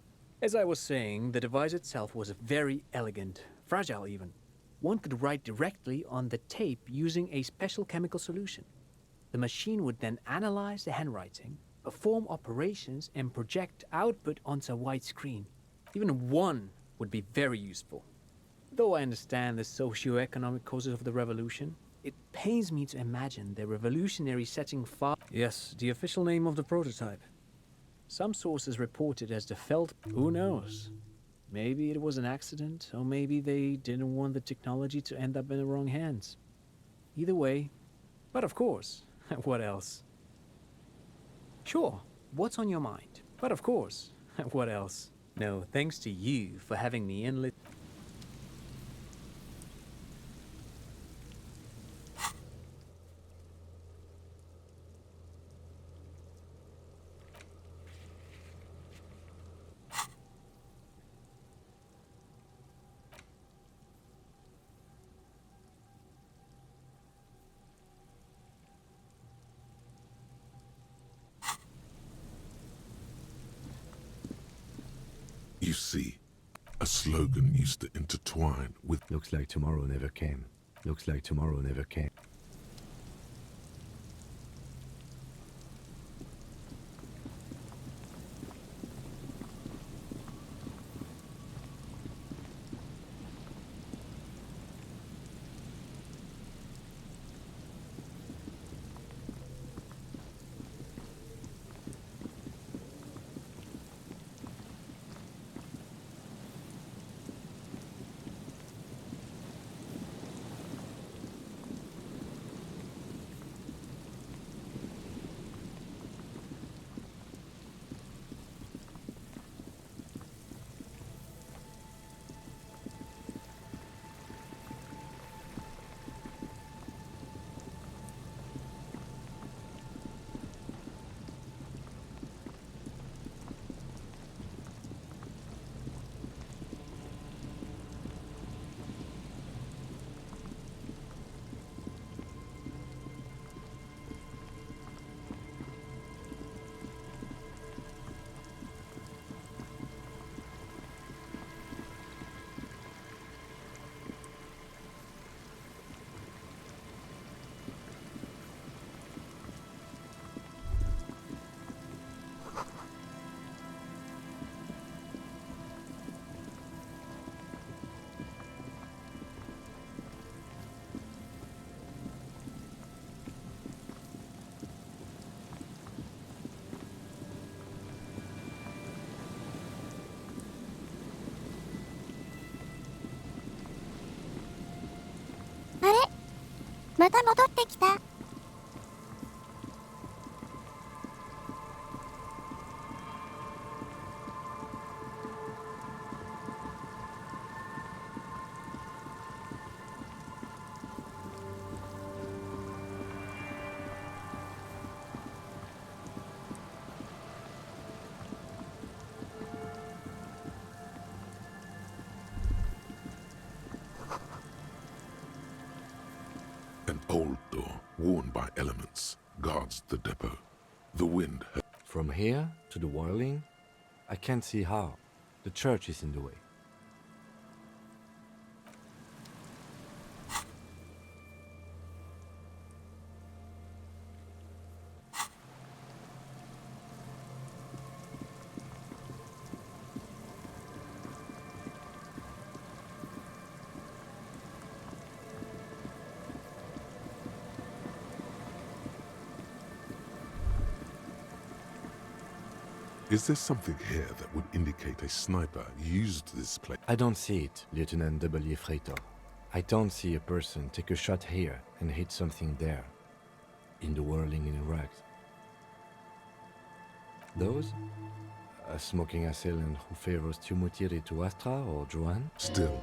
As I was saying, the device itself was very elegant, fragile even. One could write directly on the tape using a special chemical solution. The machine would then analyze the handwriting, perform operations, and project output onto a white screen. Even one would be very useful. Though I understand the socio-economic causes of the revolution, it pains me to imagine the revolutionary setting fire. Yes, the official name of the prototype. Some sources report it as the Felt. Who knows? Maybe it was an accident, or maybe they didn't want the technology to end up in the wrong hands. Either way, but of course, what else? Sure, what's on your mind? But of course, what else? No, thanks to you for having me in. You see, a slogan used to intertwine with... Looks like tomorrow never came. Looks like tomorrow never came.あれ、また戻ってきた。An old door, worn by elements, guards the depot. The wind... From here to the whirling, I can't see how. The church is in the way. Is there something here that would indicate a sniper used this place? I don't see it, Lieutenant W. Freito. I don't see a person take a shot here and hit something there, in the whirling in rugs. Those? A smoking assailant who favors Tumutiri to Astra or Joan? Still,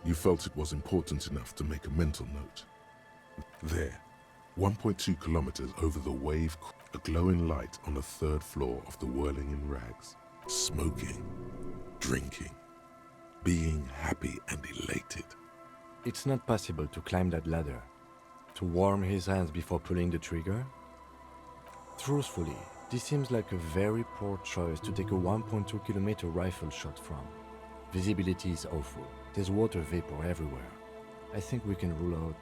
you felt it was important enough to make a mental note. There, 1.2 kilometers over the wave, a glowing light on the 3rd floor of the Whirling in Rags. Smoking, drinking, being happy and elated. It's not possible to climb that ladder, to warm his hands before pulling the trigger. Truthfully, this seems like a very poor choice to take a 1.2 kilometer rifle shot from. Visibility is awful. There's water vapor everywhere. I think we can rule out...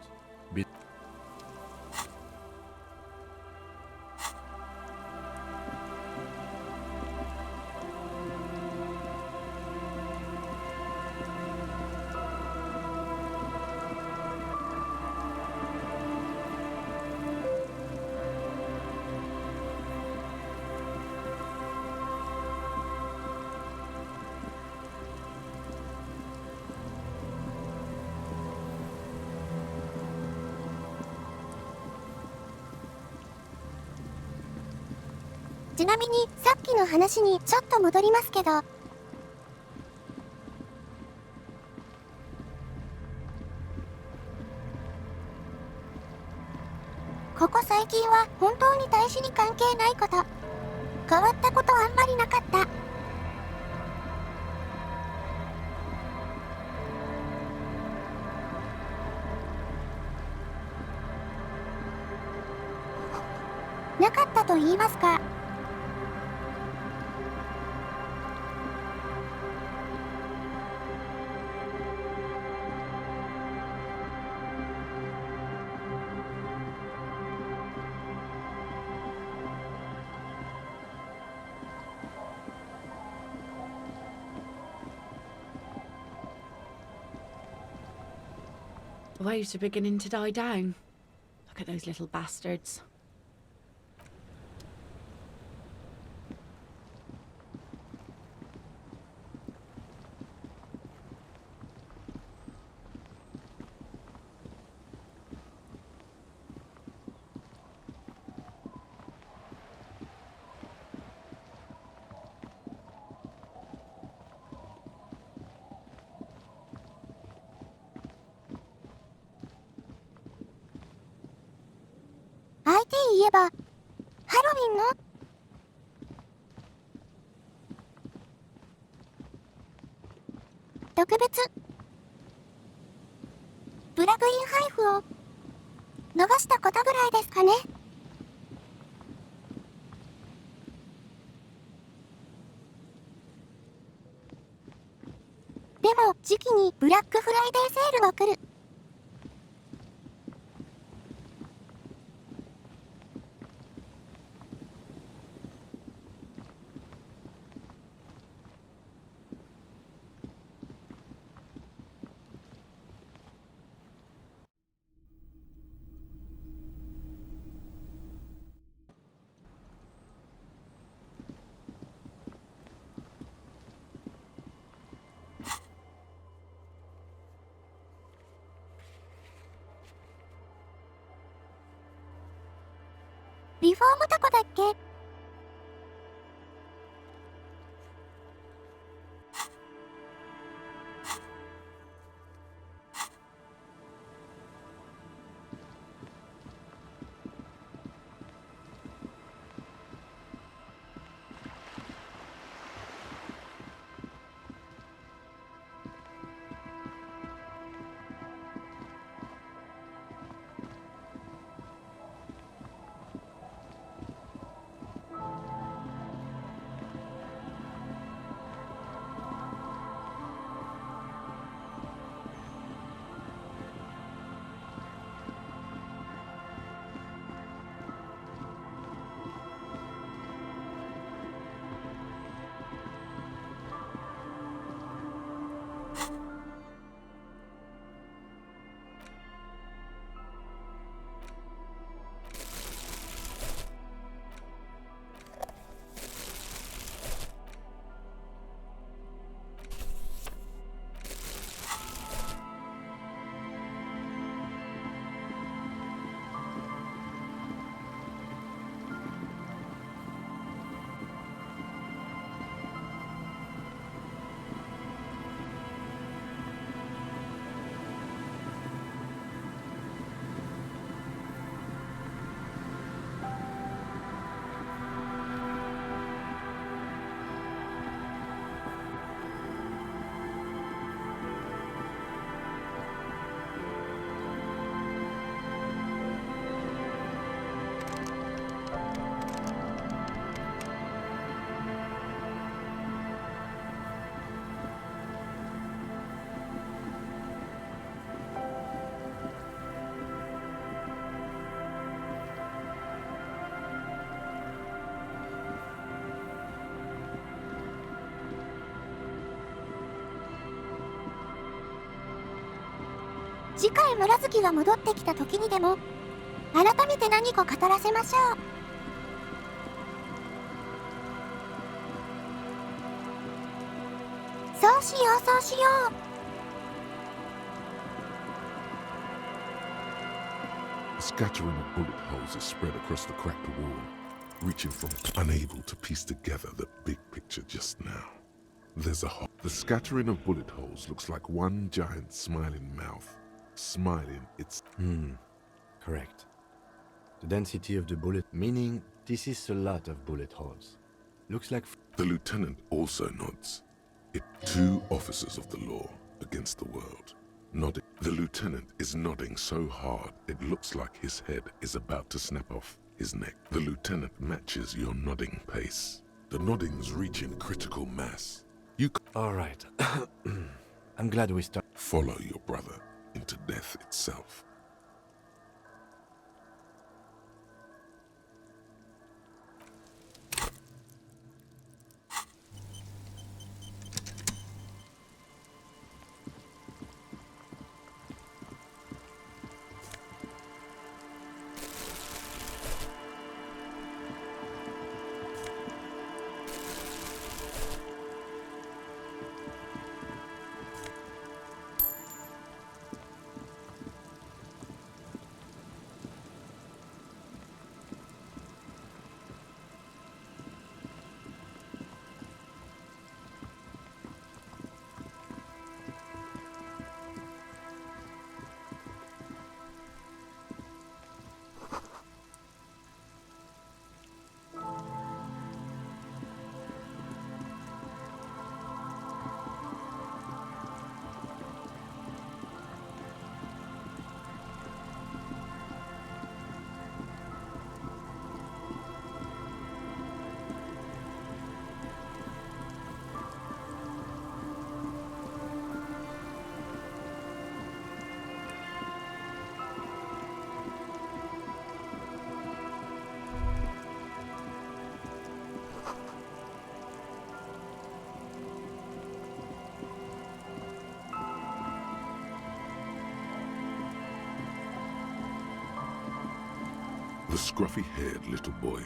ちなみにさっきの話にちょっと戻りますけど、ここ最近は本当に大使に関係ないこと、変わったことあんまりなかった。なかったと言いますか。The waves are beginning to die down. Look at those little bastards.相手言えば、ハロウィンの特別プラグイン配布を伸ばしたことぐらいですかね。でも時期にブラックフライデーセールも来る。リフォームとこだっけ？次回村月が戻ってきた時にでも改めて何か語らせましょう。そうしようそうしよう。A scattering of bullet holes is spread across the cracked wall, reaching from unable to piece together the big picture just now. There's a hole. The scattering of bullet holes looks like one giant smiling mouth. Smiling, it's... Correct. The density of the bullet, meaning this is a lot of bullet holes. Looks like... The lieutenant also nods. Two officers of the law against the world. Nodding. The lieutenant is nodding so hard it looks like his head is about to snap off his neck. The lieutenant matches your nodding pace. The nodding's reaching critical mass. All right. I'm glad we start. Follow your brother into death itself. The scruffy-haired little boy.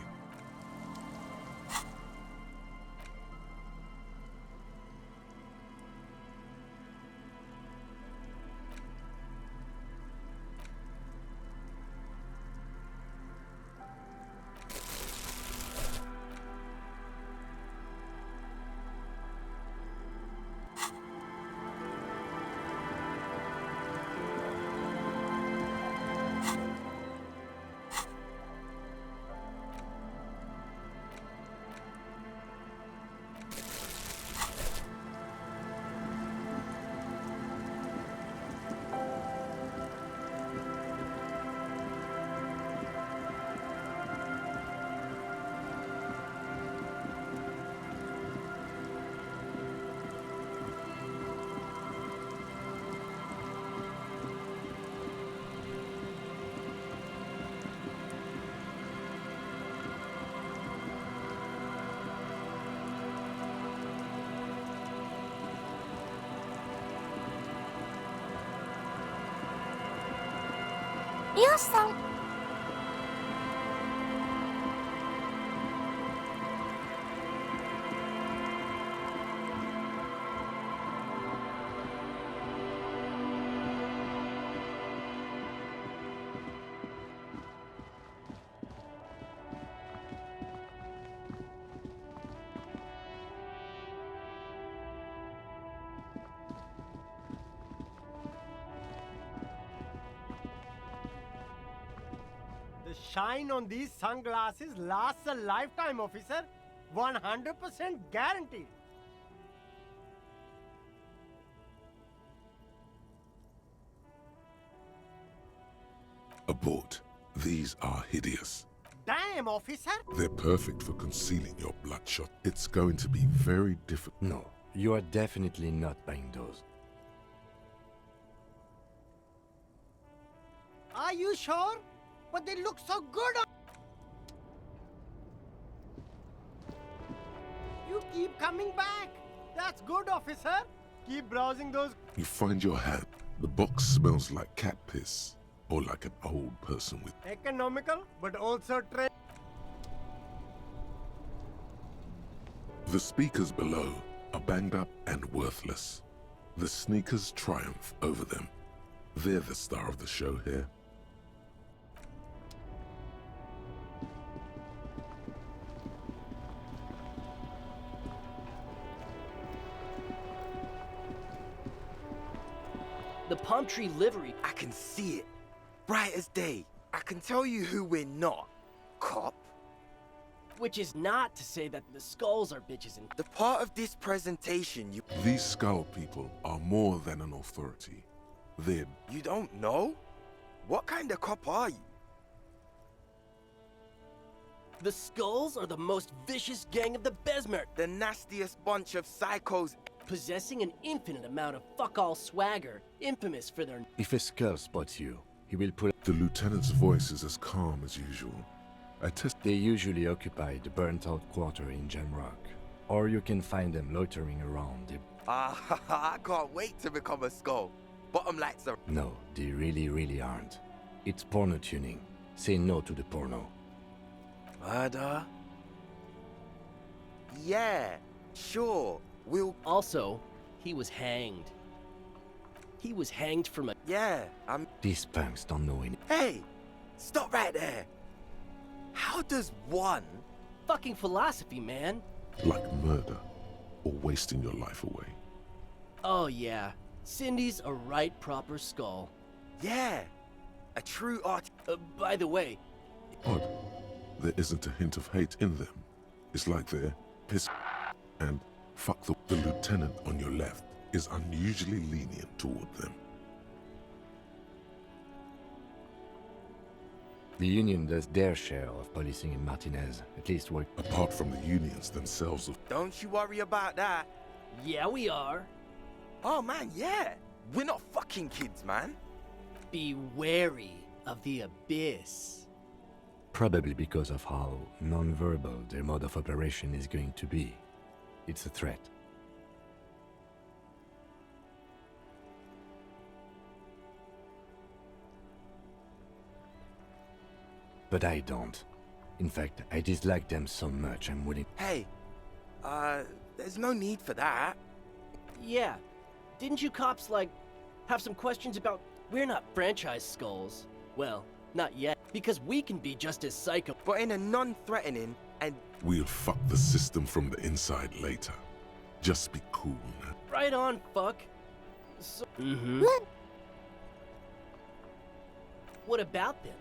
Ryo-san. The shine on these sunglasses lasts a lifetime, officer. 100% guaranteed. Abort. These are hideous. Damn, officer! They're perfect for concealing your bloodshot. It's going to be very difficult. No, you are definitely not buying those. Are you sure? But they look so good on... You keep coming back. That's good, officer. Keep browsing those... You find your hand. The box smells like cat piss, or like an old person with... Economical, but also trend. The speakers below are banged up and worthless. The sneakers triumph over them. They're the star of the show here. The palm tree livery. I can see it. Bright as day. I can tell you who we're not. Cop. Which is not to say that the skulls are bitches and... The part of this presentation you... These skull people are more than an authority. They're... You don't know? What kind of cop are you? The Skulls are the most vicious gang of the Besmer. The nastiest bunch of psychos. Possessing an infinite amount of fuck-all swagger, infamous for their... If a skull spots you, he will pull... The lieutenant's voice is as calm as usual. They usually occupy the burnt-out quarter in Jamrock, or you can find them loitering around the... I can't wait to become a Skull. Bottom lights are... No, they really aren't. It's porno tuning. Say no to the porno. Murder? Yeah, sure. We'll... Also, he was hanged. He was hanged from a... Yeah, These punks don't know any... Hey! Stop right there! How does one... Fucking philosophy, man. Like murder, or wasting your life away. Oh yeah, Cindy's a right proper skull. Yeah, a true art... by the way... Odd. There isn't a hint of hate in them. It's like they're pissed and fuck the lieutenant on your left is unusually lenient toward them. The Union does their share of policing in Martinez, at least work... Apart from the unions themselves of... Don't you worry about that. Yeah, we are. Oh man, yeah. We're not fucking kids, man. Be wary of the abyss. Probably because of how non-verbal their mode of operation is going to be. It's a threat. But I don't. In fact, I dislike them so much I'm willing... Hey, there's no need for that. Yeah. Didn't you cops, like, have some questions about... We're not franchise skulls. Well, not yet. Because we can be just as psycho... But in a non-threatening and... We'll fuck the system from the inside later. Just be cool now. Right on, fuck. So... What about them?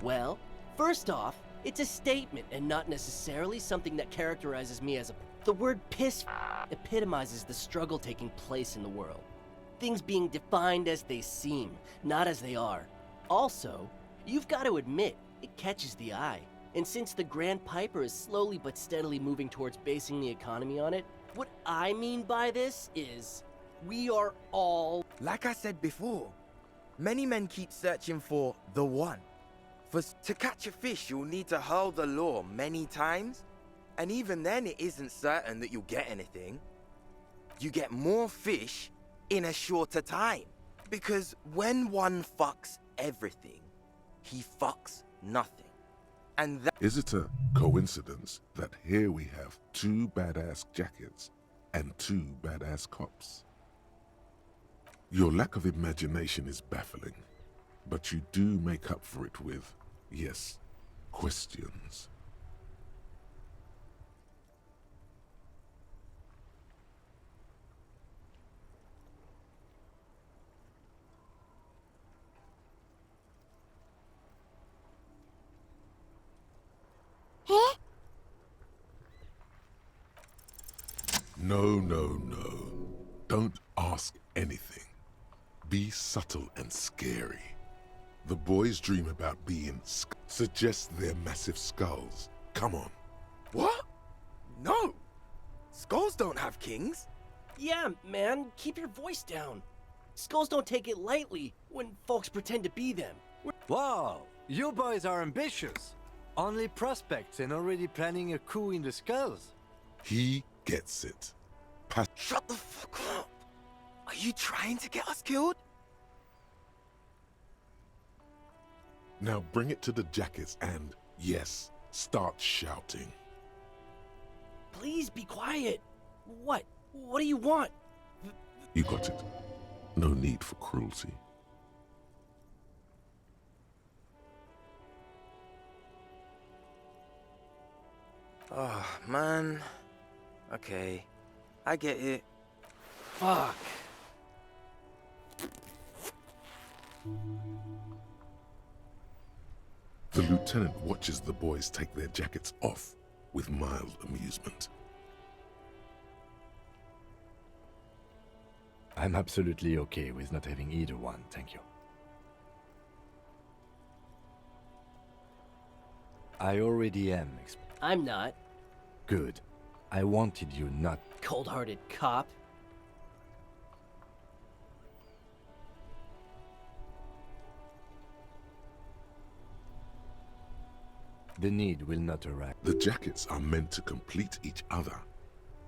Well, first off, it's a statement and not necessarily something that characterizes me as a... The word piss epitomizes the struggle taking place in the world. Things being defined as they seem, not as they are. Also, you've got to admit, it catches the eye. And since the Grand Piper is slowly but steadily moving towards basing the economy on it, what I mean by this is, we are all... Like I said before, many men keep searching for the one. To catch a fish, you'll need to hurl the lure many times, and even then it isn't certain that you'll get anything. You get more fish in a shorter time. Because when one fucks everything, he fucks nothing. And that... Is it a coincidence that here we have 2 badass jackets and 2 badass cops? Your lack of imagination is baffling, but you do make up for it with, yes, questions. No. Don't ask anything. Be subtle and scary. The boys dream about being suggest they're massive skulls. Come on. What? No! Skulls don't have kings. Yeah, man, keep your voice down. Skulls don't take it lightly when folks pretend to be them. Wow, you boys are ambitious. Only prospects and already planning a coup in the Skulls. He gets it. Shut the fuck up. Are you trying to get us killed? Now bring it to the jackets and, yes, start shouting. Please be quiet. What? What do you want? You got it. No need for cruelty. Oh, man. Okay. I get it. Fuck. The lieutenant watches the boys take their jackets off with mild amusement. I'm absolutely okay with not having either one, thank you. I already am. I'm not. Good. I wanted you not. Cold-hearted cop. The need will not arise. The jackets are meant to complete each other.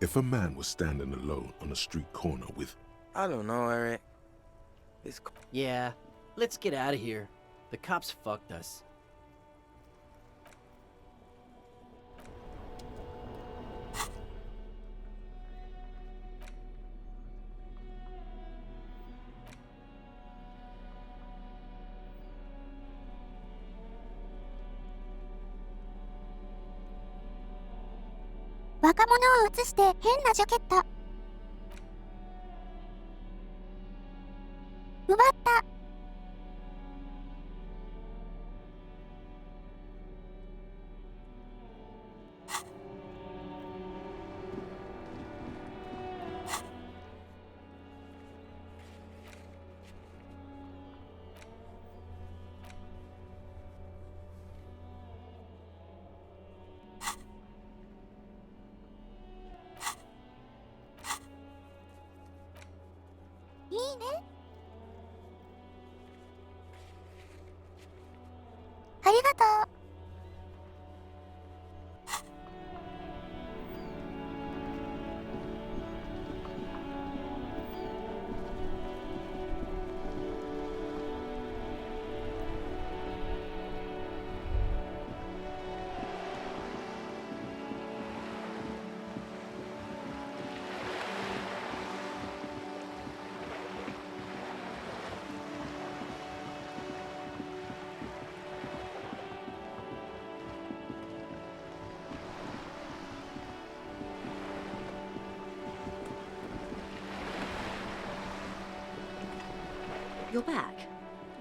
If a man was standing alone on a street corner with... I don't know, Eric. Yeah, let's get out of here. The cops fucked us.若者を映して変なジャケット。奪った。いいね。ありがとう。You're back.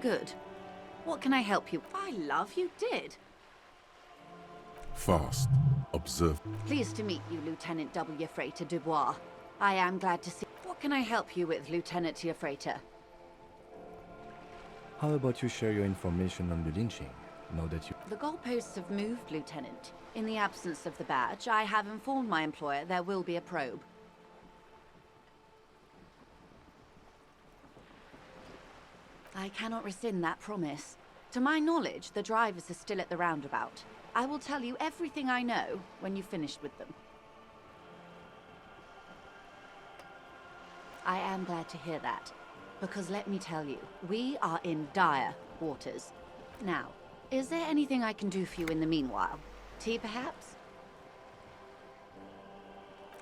Good. What can I help you? I love you did. Fast. Observe. Pleased to meet you, Lieutenant W. Freighter Dubois. I am glad to see. What can I help you with, Lieutenant Freighter? How about you share your information on the lynching, now that you... The goalposts have moved, Lieutenant. In the absence of the badge, I have informed my employer there will be a probe. I cannot rescind that promise. To my knowledge, the drivers are still at the roundabout. I will tell you everything I know when you've finished with them. I am glad to hear that, because let me tell you, we are in dire waters. Now, is there anything I can do for you in the meanwhile? Tea, perhaps?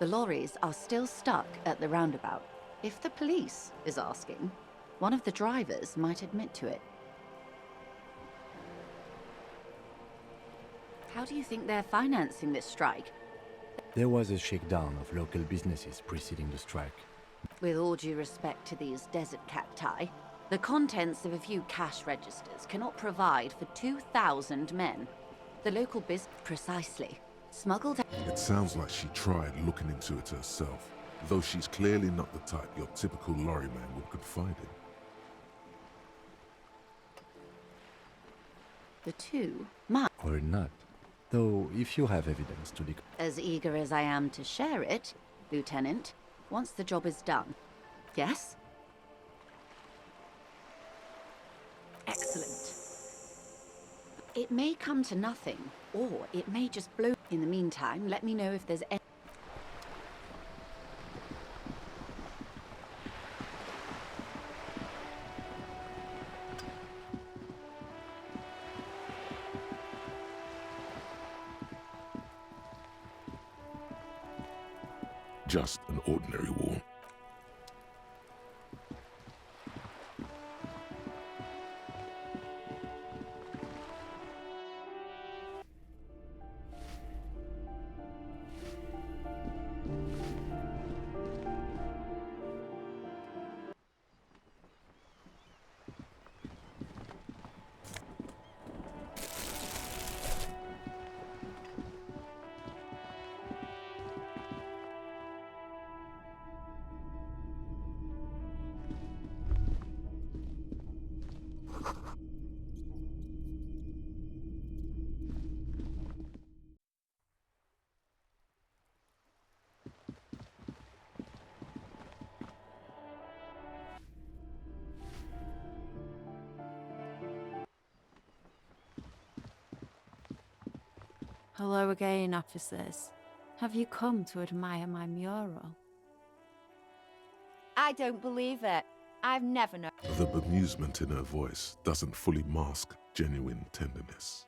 The lorries are still stuck at the roundabout. If the police is asking, one of the drivers might admit to it. How do you think they're financing this strike? There was a shakedown of local businesses preceding the strike. With all due respect to these desert cacti, the contents of a few cash registers cannot provide for 2,000 men. The local precisely smuggled. It sounds like she tried looking into it herself, though she's clearly not the type your typical lorryman would confide in. The two might. Or not. Though, if you have evidence to the... As eager as I am to share it, Lieutenant, once the job is done. Yes? Excellent. It may come to nothing, or it may just blow. In the meantime, let me know if there's any... just an ordinary wall. Hello again, officers. Have you come to admire my mural? I don't believe it. I've never known. The bemusement in her voice doesn't fully mask genuine tenderness.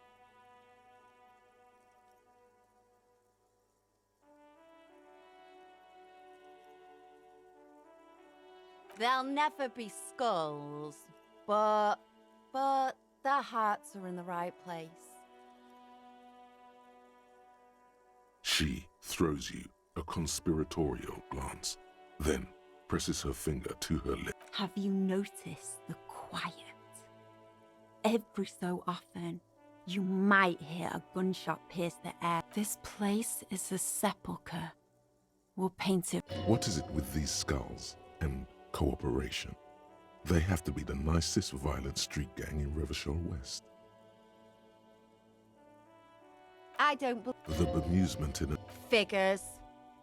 There'll never be skulls, but their hearts are in the right place. She throws you a conspiratorial glance, then presses her finger to her lip. Have you noticed the quiet? Every so often, you might hear a gunshot pierce the air. This place is a sepulchre. We'll paint it. What is it with these skulls and cooperation? They have to be the nicest violent street gang in Revachol West. I don't believe The bemusement in it. figures.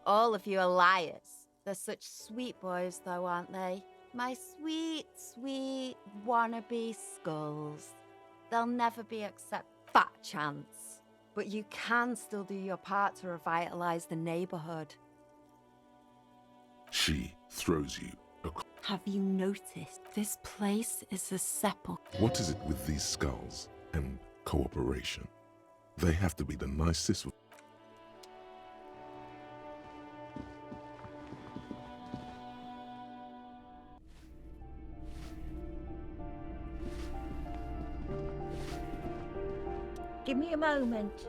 All of you are liars. They're such sweet boys, though, aren't they? My sweet, sweet wannabe skulls. They'll never be except fat chance. But you can still do your part to revitalize the neighborhood. She throws you a... Have you noticed? This place is a sepulchre. What is it with these skulls and cooperation? They have to be the nicest... Give me a moment.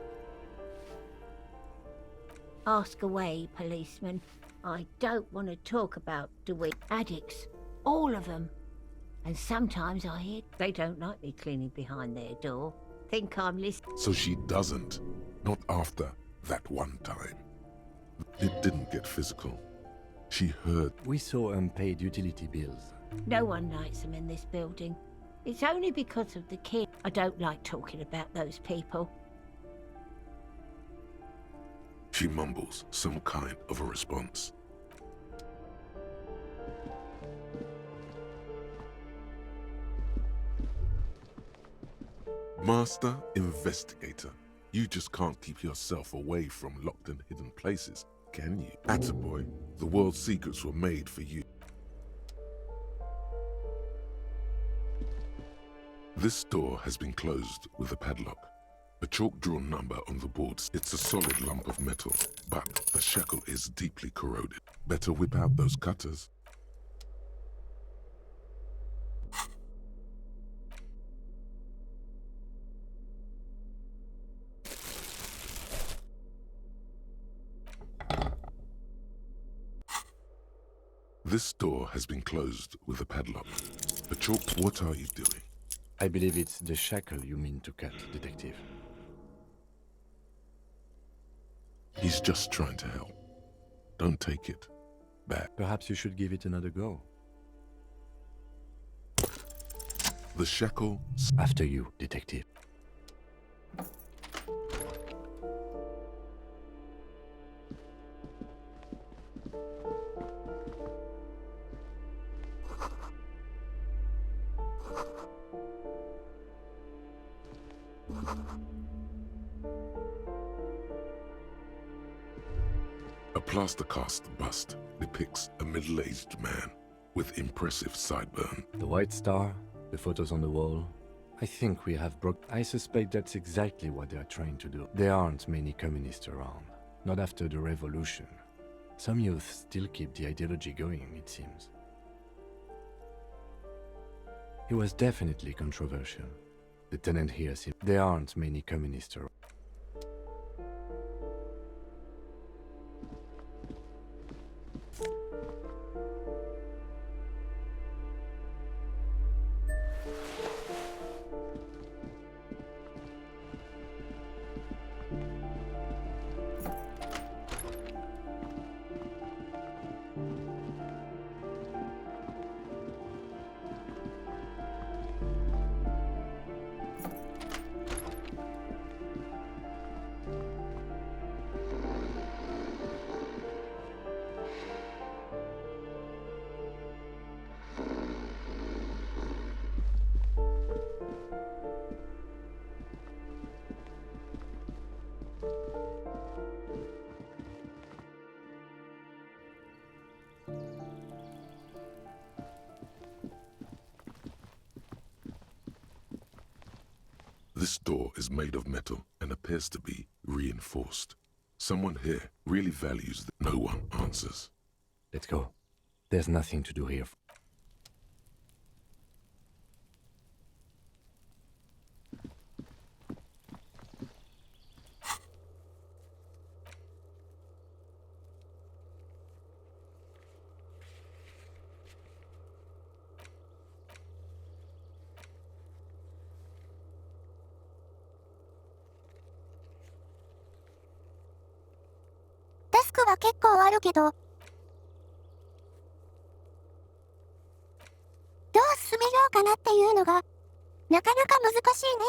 Ask away, policeman. I don't want to talk about DeWitt addicts. All of them. And sometimes I hear they don't like me cleaning behind their door. Think I'm listening. So she doesn't. Not after that one time. It didn't get physical. She heard... We saw unpaid utility bills. No one likes them in this building. It's only because of the kid. I don't like talking about those people. She mumbles some kind of a response. Master Investigator, you just can't keep yourself away from locked and hidden places, can you? Attaboy, the world's secrets were made for you. This door has been closed with a padlock. A chalk-drawn number on the boards. It's a solid lump of metal, but the shackle is deeply corroded. Better whip out those cutters. This door has been closed with a padlock. A chalk... What are you doing? I believe it's the shackle you mean to cut, Detective. He's just trying to help. Don't take it bad. Perhaps you should give it another go. The shackle... After you, Detective. A plaster cast bust depicts a middle-aged man with impressive sideburn. The White Star, the photos on the wall. I think we have broke... I suspect that's exactly what they are trying to do. There aren't many communists around. Not after the revolution. Some youth still keep the ideology going, it seems. He was definitely controversial. The tenant here seems there aren't many communists around. This door is made of metal and appears to be reinforced. Someone here really values that. No one answers. Let's go. There's nothing to do here.デスクは結構あるけど、どう進めようかなっていうのが、なかなか難しいね。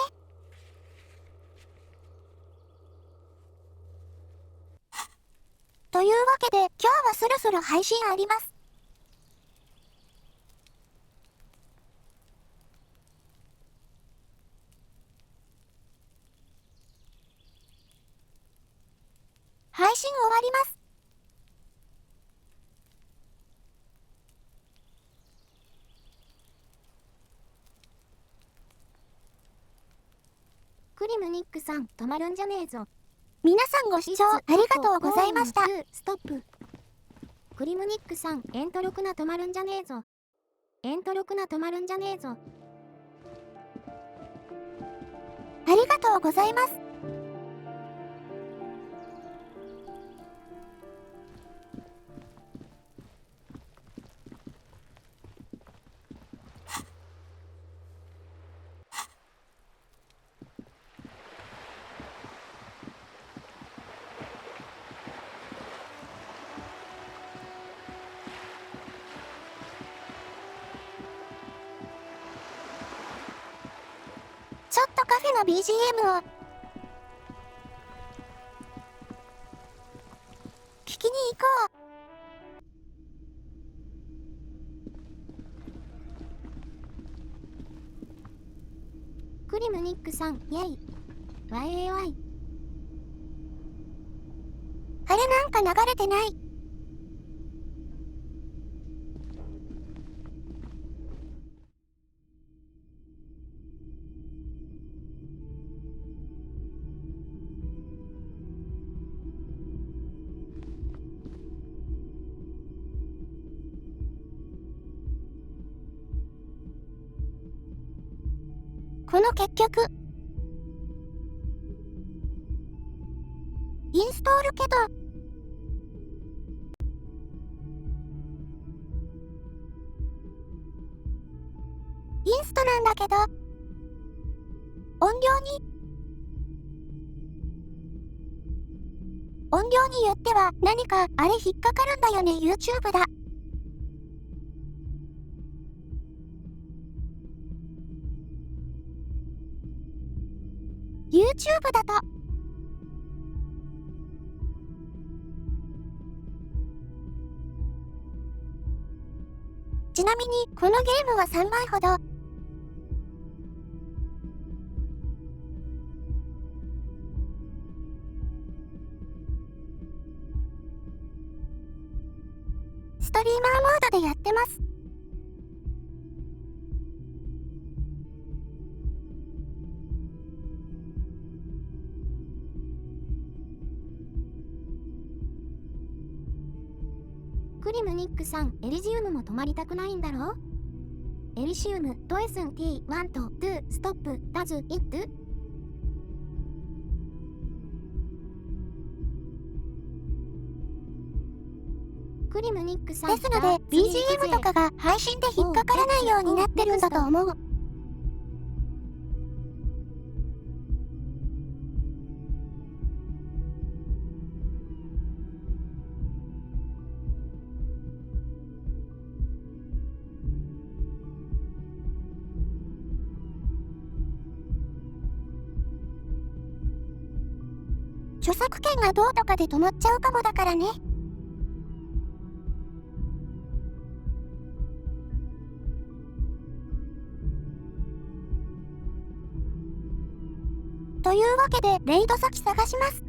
というわけで、今日はそろそろ配信あります。配信終わります。クリムニックさん、止まるんじゃねえぞ。皆さんご視聴ありがとうございました。ストップ。クリムニックさん、エントロクナ止まるんじゃねえぞ。エントロクナ止まるんじゃねえぞ。ありがとうございます。ちょっとカフェの BGM を聞きに行こう。クリムニックさん、イェイ。YAY。あれなんか流れてない。この結局インストールけどインストなんだけど音量によっては何かあれ引っかかるんだよね。 YouTube だ。YouTube だとちなみにこのゲームは3枚ほどストリーマーモードでやってます。クリムニックさん、エリジウムも泊まりたくないんだろ？エリシウム、ドエスン T、ワンと、トゥ、ストップ、ダズ、イット？クリムニックさん。ですので、BGM とかが配信で引っかからないようになってるんだと思う。著作権がどうとかで止まっちゃうかもだからね。というわけで、レイド先探します。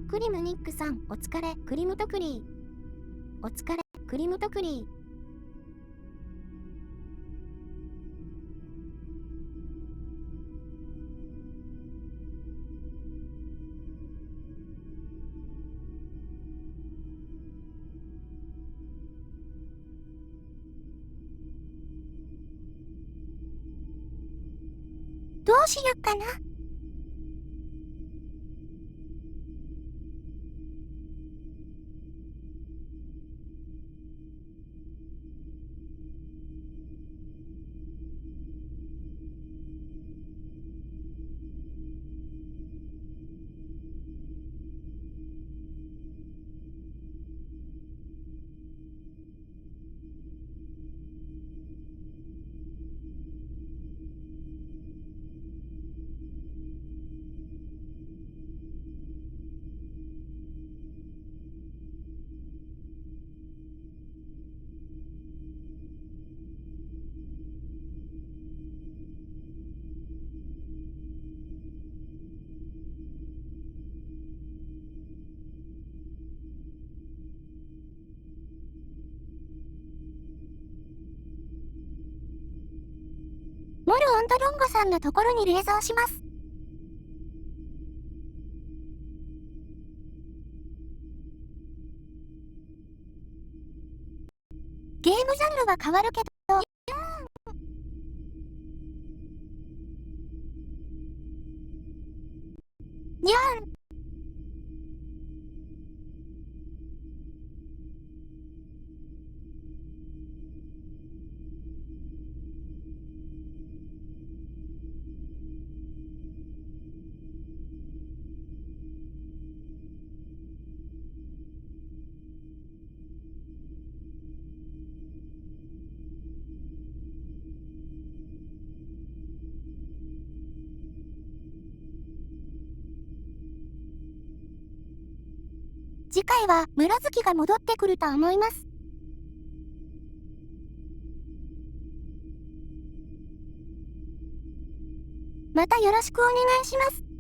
クリムニックさん、お疲れ、クリムトクリー。お疲れ、クリムトクリー。どうしよっかな。モルオンドロンゴさんのところに冷蔵します。ゲームジャンルは変わるけど、にゃん。次回は村月が戻ってくると思います。またよろしくお願いします。